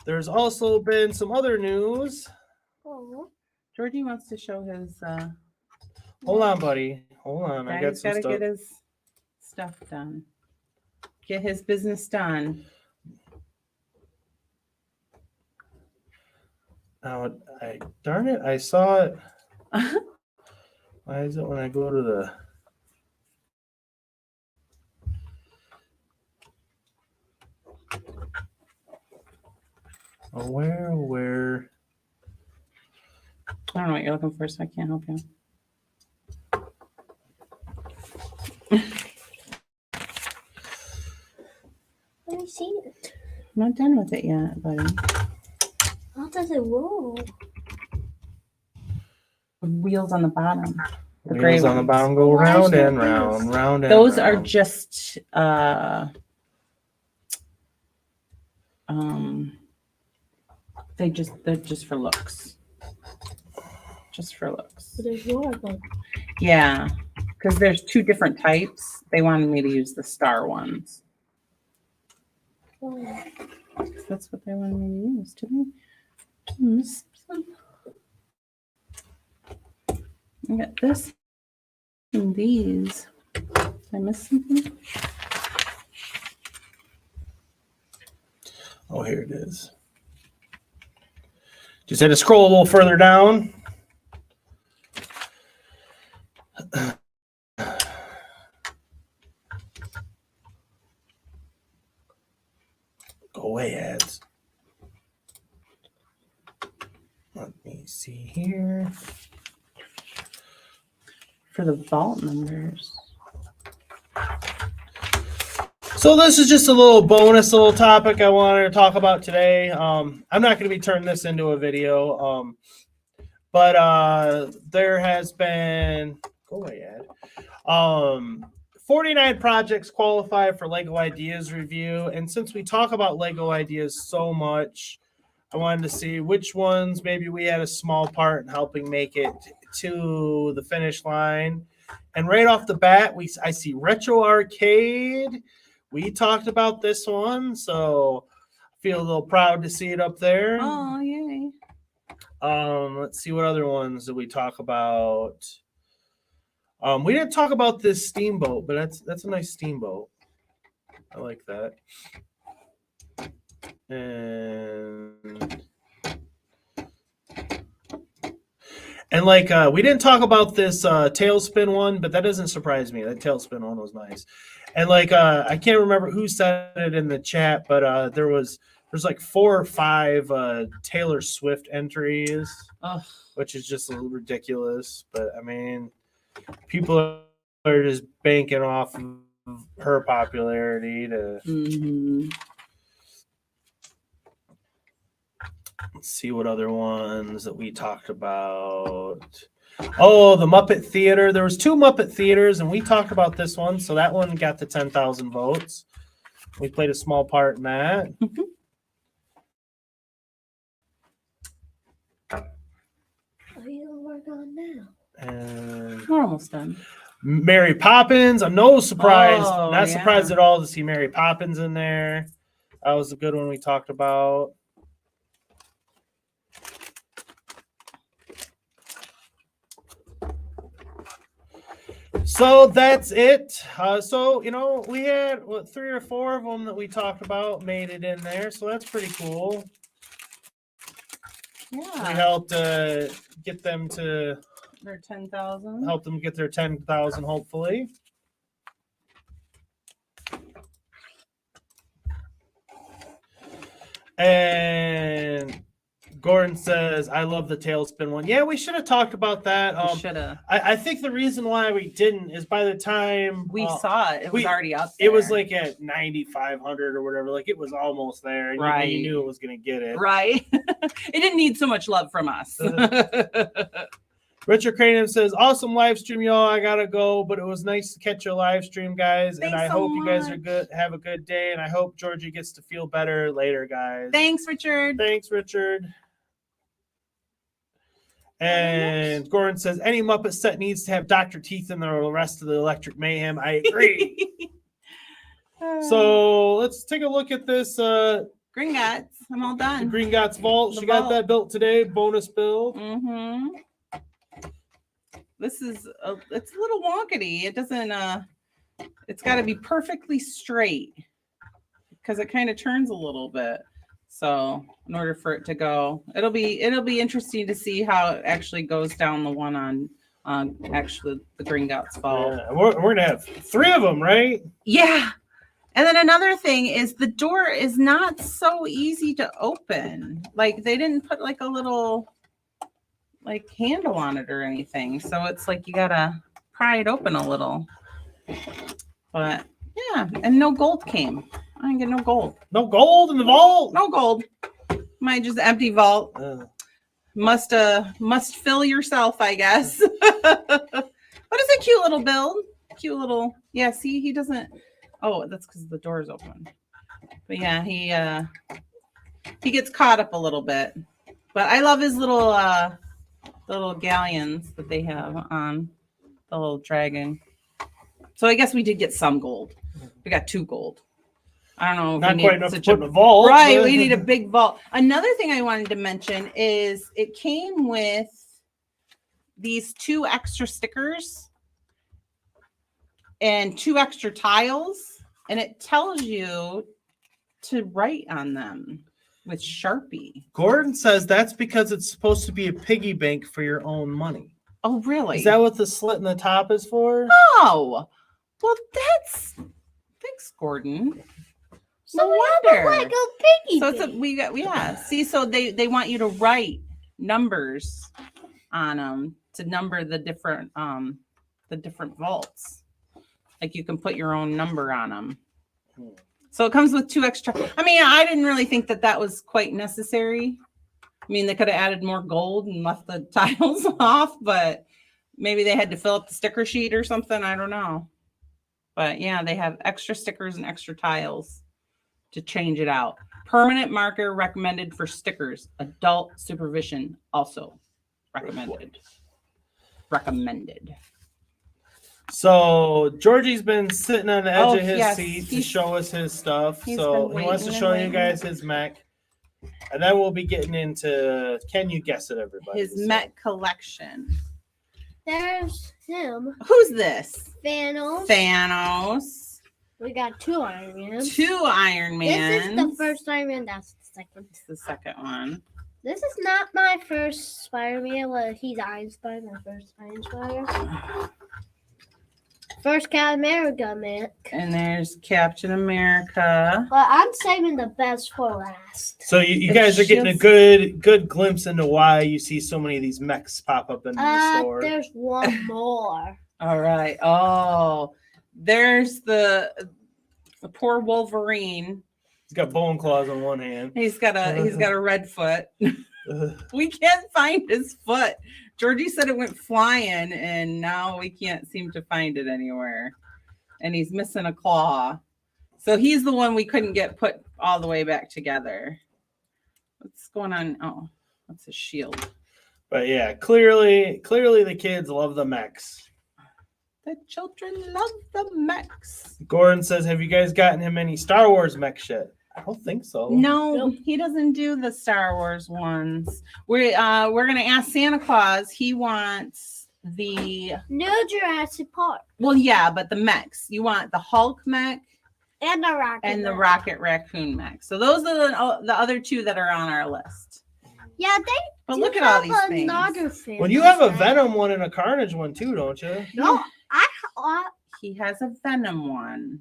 there's also been some other news. Oh. Georgie wants to show his. Hold on, buddy. Hold on. I got some gotta stuff. get his stuff done. Get his business done. Now, darn it! I saw it. Why is it when I go to the? Oh, where? I don't know what you're looking for, so I can't help you. Let me see it. I'm not done with it yet, buddy. How does it roll? The wheels on the bottom. The Wheels on the bottom go round and round, round and Those round. are just they're just for looks. Just for looks. But there's more of them. Yeah, because there's two different types. They wanted me to use the star ones. Oh. That's what they wanted me to use. Did I miss something? I got this and these. Did I miss something? Oh, here it is. Just had to scroll a little further down. Go away, ads. Let me see here. For the vault numbers. So this is just a little bonus little topic I wanted to talk about today. I'm not going to be turning this into a video, but there has been, go away, Ed. 49 projects qualify for LEGO Ideas review, and since we talk about LEGO Ideas so much, I wanted to see which ones maybe we had a small part in helping make it to the finish line. And right off the bat, I see Retro Arcade. We talked about this one, so I feel a little proud to see it up there. Oh, yay. Let's see what other ones did we talk about. We didn't talk about this steamboat, but that's a nice steamboat. I like that. And like we didn't talk about this tailspin one, but that doesn't surprise me. That tailspin one was nice. And like I can't remember who said it in the chat, but there's like 4 or 5 Taylor Swift entries, which is just a little ridiculous. But I mean, people are just banking off of her popularity to. Mm-hmm. Let's see what other ones that we talked about. Oh, the Muppet Theater. There was 2 Muppet Theaters, and we talked about this one. So that one got the 10,000 votes. We played a small part in that. Mm-hmm. What are you going to work on now? And We're almost done. Mary Poppins. I'm no surprise. Oh, Not yeah. surprised at all to see Mary Poppins in there. That was a good one we talked about. So that's it. So, you know, we had 3 or 4 of them that we talked about made it in there. So that's pretty cool. Yeah. We helped get them to They're 10,000. help them get their 10,000, hopefully. And Gordon says, I love the tailspin one. Yeah, we should have talked about that. We should have. I think the reason why we didn't is by the time We saw it. It was already up there. It was like at 9,500 or whatever. Like it was almost there. And Right. you knew it was going to get it. Right. It didn't need so much love from us. Richard Cranium says, awesome live stream, y'all. I gotta go, but it was nice to catch your live stream, guys. Thanks and I so hope you guys are much. good. Have a good day, and I hope Georgie gets to feel better later, guys. Thanks, Richard. Thanks, Richard. And Gordon says, any Muppet set needs to have Dr. Teeth in the rest of the Electric Mayhem. I agree. So let's take a look at this. Gringotts. I'm all done. Gringotts Vault. The She got vault. that built today. Bonus build. Mm-hmm. This is it's a little wonkety. It doesn't it's got to be perfectly straight because it kind of turns a little bit. So in order for it to go, it'll be interesting to see how it actually goes down the one on actually the Gringotts Vault. Yeah, we're gonna have 3 of them, right? Yeah. And then another thing is the door is not so easy to open. Like they didn't put like a little like handle on it or anything. So it's like you gotta pry it open a little. But yeah, and no gold came. I didn't get no gold. No gold in the vault? No gold. Might just empty vault. Must fill yourself, I guess. But it's a cute little build. Cute little, yeah, see, he doesn't. Oh, that's because the door's open. But yeah, he gets caught up a little bit. But I love his little little galleons that they have on the little dragon. So I guess we did get some gold. We got 2 gold. I don't know. If Not we quite need enough to such put in a vault. Right, we need a big vault. Another thing I wanted to mention is it came with these 2 extra stickers and 2 extra tiles, and it tells you to write on them with Sharpie. Gordon says that's because it's supposed to be a piggy bank for your own money. Oh, really? Is that what the slit in the top is for? Oh, well, thanks, Gordon. So No we have wonder. a Lego piggy So it's bank. yeah. See, so they want you to write numbers on them to number the different vaults. Like you can put your own number on them. So it comes with 2 extra. I mean, I didn't really think that was quite necessary. I mean, they could have added more gold and left the tiles off, but maybe they had to fill up the sticker sheet or something. I don't know. But yeah, they have extra stickers and extra tiles to change it out. Permanent marker recommended for stickers. Adult supervision also recommended. Recommended. So Georgie's been sitting on the edge of his yes. seat to show us his stuff. He's So been he wants to waiting show and you guys his mech. And then we'll be getting into, can you guess it, everybody? His Met collection. There's him. Who's this? Thanos. Thanos. We got 2 Iron Man. 2 Iron Man. This is the first Iron Man. That's the second. It's the second one. This is not my first Spider-Man. Well, he's Iron Spider, my first Iron Spider. First Captain America, man. And there's Captain America. But I'm saving the best for last. So you guys are getting a good glimpse into why you see so many of these mechs pop up in the store. There's one more. All right. Oh, there's the poor Wolverine. He's got bone claws on one hand. He's got a red foot. We can't find his foot. Georgie said it went flying, and now we can't seem to find it anywhere. And he's missing a claw. So he's the one we couldn't get put all the way back together. What's going on? Oh, that's his shield. But yeah, clearly the kids love the mechs. The children love the mechs. Gordon says, have you guys gotten him any Star Wars mechs yet? I don't think so. No, he doesn't do the Star Wars ones. We're gonna ask Santa Claus. He wants the New Jurassic Park. Well, yeah, but the mechs. You want the Hulk mech and the Rocket and the Rocket Raccoon mech. So those are the other 2 that are on our list. Yeah, But look at all these things. Well, you have a Venom one and a Carnage one too, don't you? No, he has a Venom one.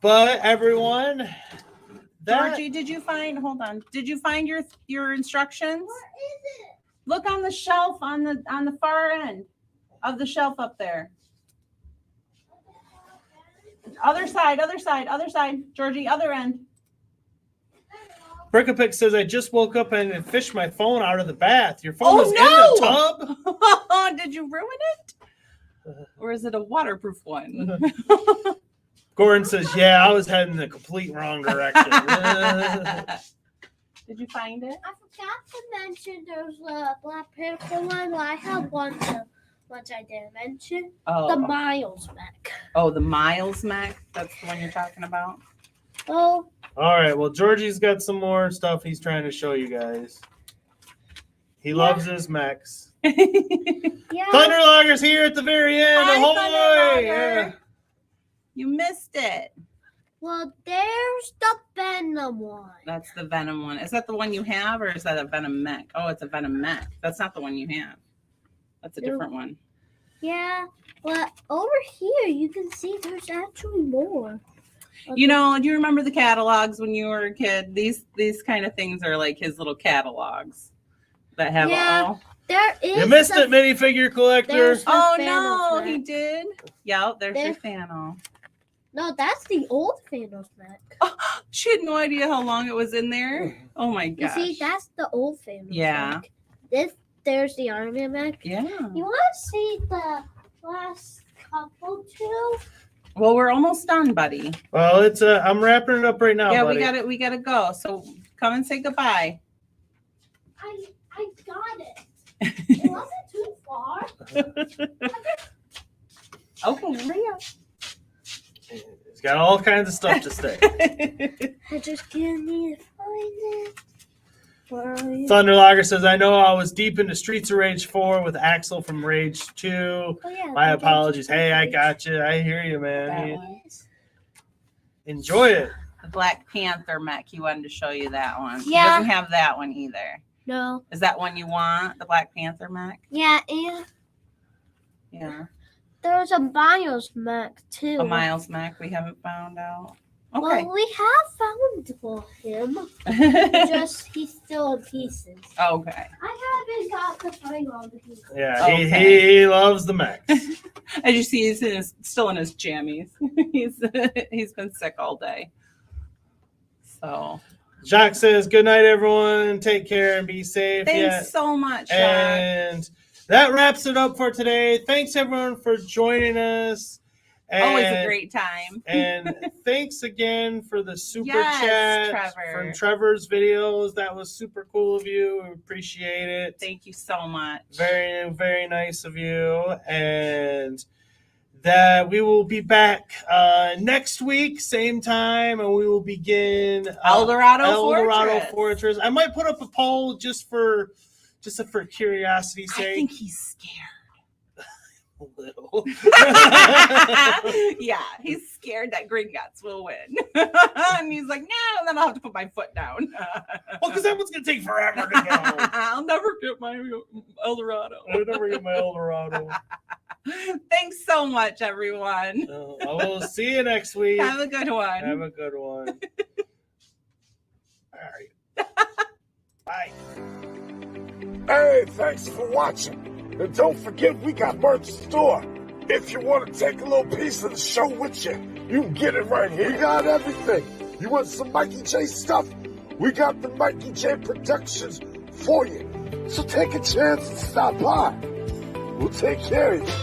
But everyone, Georgie, did you find? Hold on. Did you find your instructions? Where is it? Look on the shelf on the far end of the shelf up there. Other side, Georgie, other end. Brickapick says, I just woke up and fished my phone out of the bath. Your phone was in the tub? Did you ruin it? Or is it a waterproof one? Gordon says, yeah, I was heading the complete wrong direction. Did you find it? I forgot to mention there's a Black Panther one. Well, I have one which I didn't mention. Oh. The Miles mech. Oh, the Miles mech? That's the one you're talking about? Oh. All right, well, Georgie's got some more stuff he's trying to show you guys. He loves his mechs. Yeah. Thunderlogger's here at the very end. Hi, Ahoy! Yeah. You missed it. Well, there's the Venom one. That's the Venom one. Is that the one you have, or is that a Venom mech? Oh, it's a Venom mech. That's not the one you have. That's a different one. Yeah, but over here you can see there's actually more. You know, do you remember the catalogs when you were a kid? These kind of things are like his little catalogs that have all. There is. You missed it, minifigure collector. Oh no, he did. Yeah, there's your Thanos. No, that's the old Thanos mech. Oh, she had no idea how long it was in there. Oh my gosh. You see, that's the old Thanos mech. There's the Iron Man mech. Yeah. You want to see the last couple too? Well, we're almost done, buddy. Well, it's I'm wrapping it up right now. Yeah, buddy. we gotta go. So come and say goodbye. I got it. It wasn't too far. Okay, hurry up. He's got all kinds of stuff to say. I just can't need to find it. Thunderlogger says, I know I was deep into Streets of Rage 4 with Axel from Rage 2. Oh, yeah, my apologies. Hey, I got you. I hear you, man. Enjoy it. The Black Panther mech. He wanted to show you that one. Yeah. He doesn't have that one either. No. Is that one you want? The Black Panther mech? Yeah, and yeah. There's a Miles mech too. A Miles mech we haven't found out. Okay. Well, we have found him. He's still in pieces. Okay. I haven't got to find all the pieces. Yeah, he loves the mechs. As you see, he's still in his jammies. He's been sick all day. So Jacques says, good night, everyone. Take care and be safe. Thanks so much, Jacques. And that wraps it up for today. Thanks, everyone, for joining us. Always a great time. And thanks again for the super chat Trevor. from Trevor's videos. That was super cool of you. We appreciate it. Thank you so much. Very, very nice of you. And that we will be back next week, same time, and we will begin El Dorado Fortress. I might put up a poll just for curiosity's sake. I think he's scared. A little. Yeah, he's scared that Gringotts will win. And he's like, no, and then I'll have to put my foot down. Well, because that one's going to take forever to go. I'll never get my El Dorado. I'll never get my El Dorado. Thanks so much, everyone. I will see you next week. Have a good one. Have a good one. All right. Bye. Hey, thanks for watching. And don't forget, we got merch in store. If you want to take a little piece of the show with you, you can get it right here. We got everything. You want some Mikey J stuff? We got the Mikey J Productions for you. So take a chance and stop by. We'll take care of you.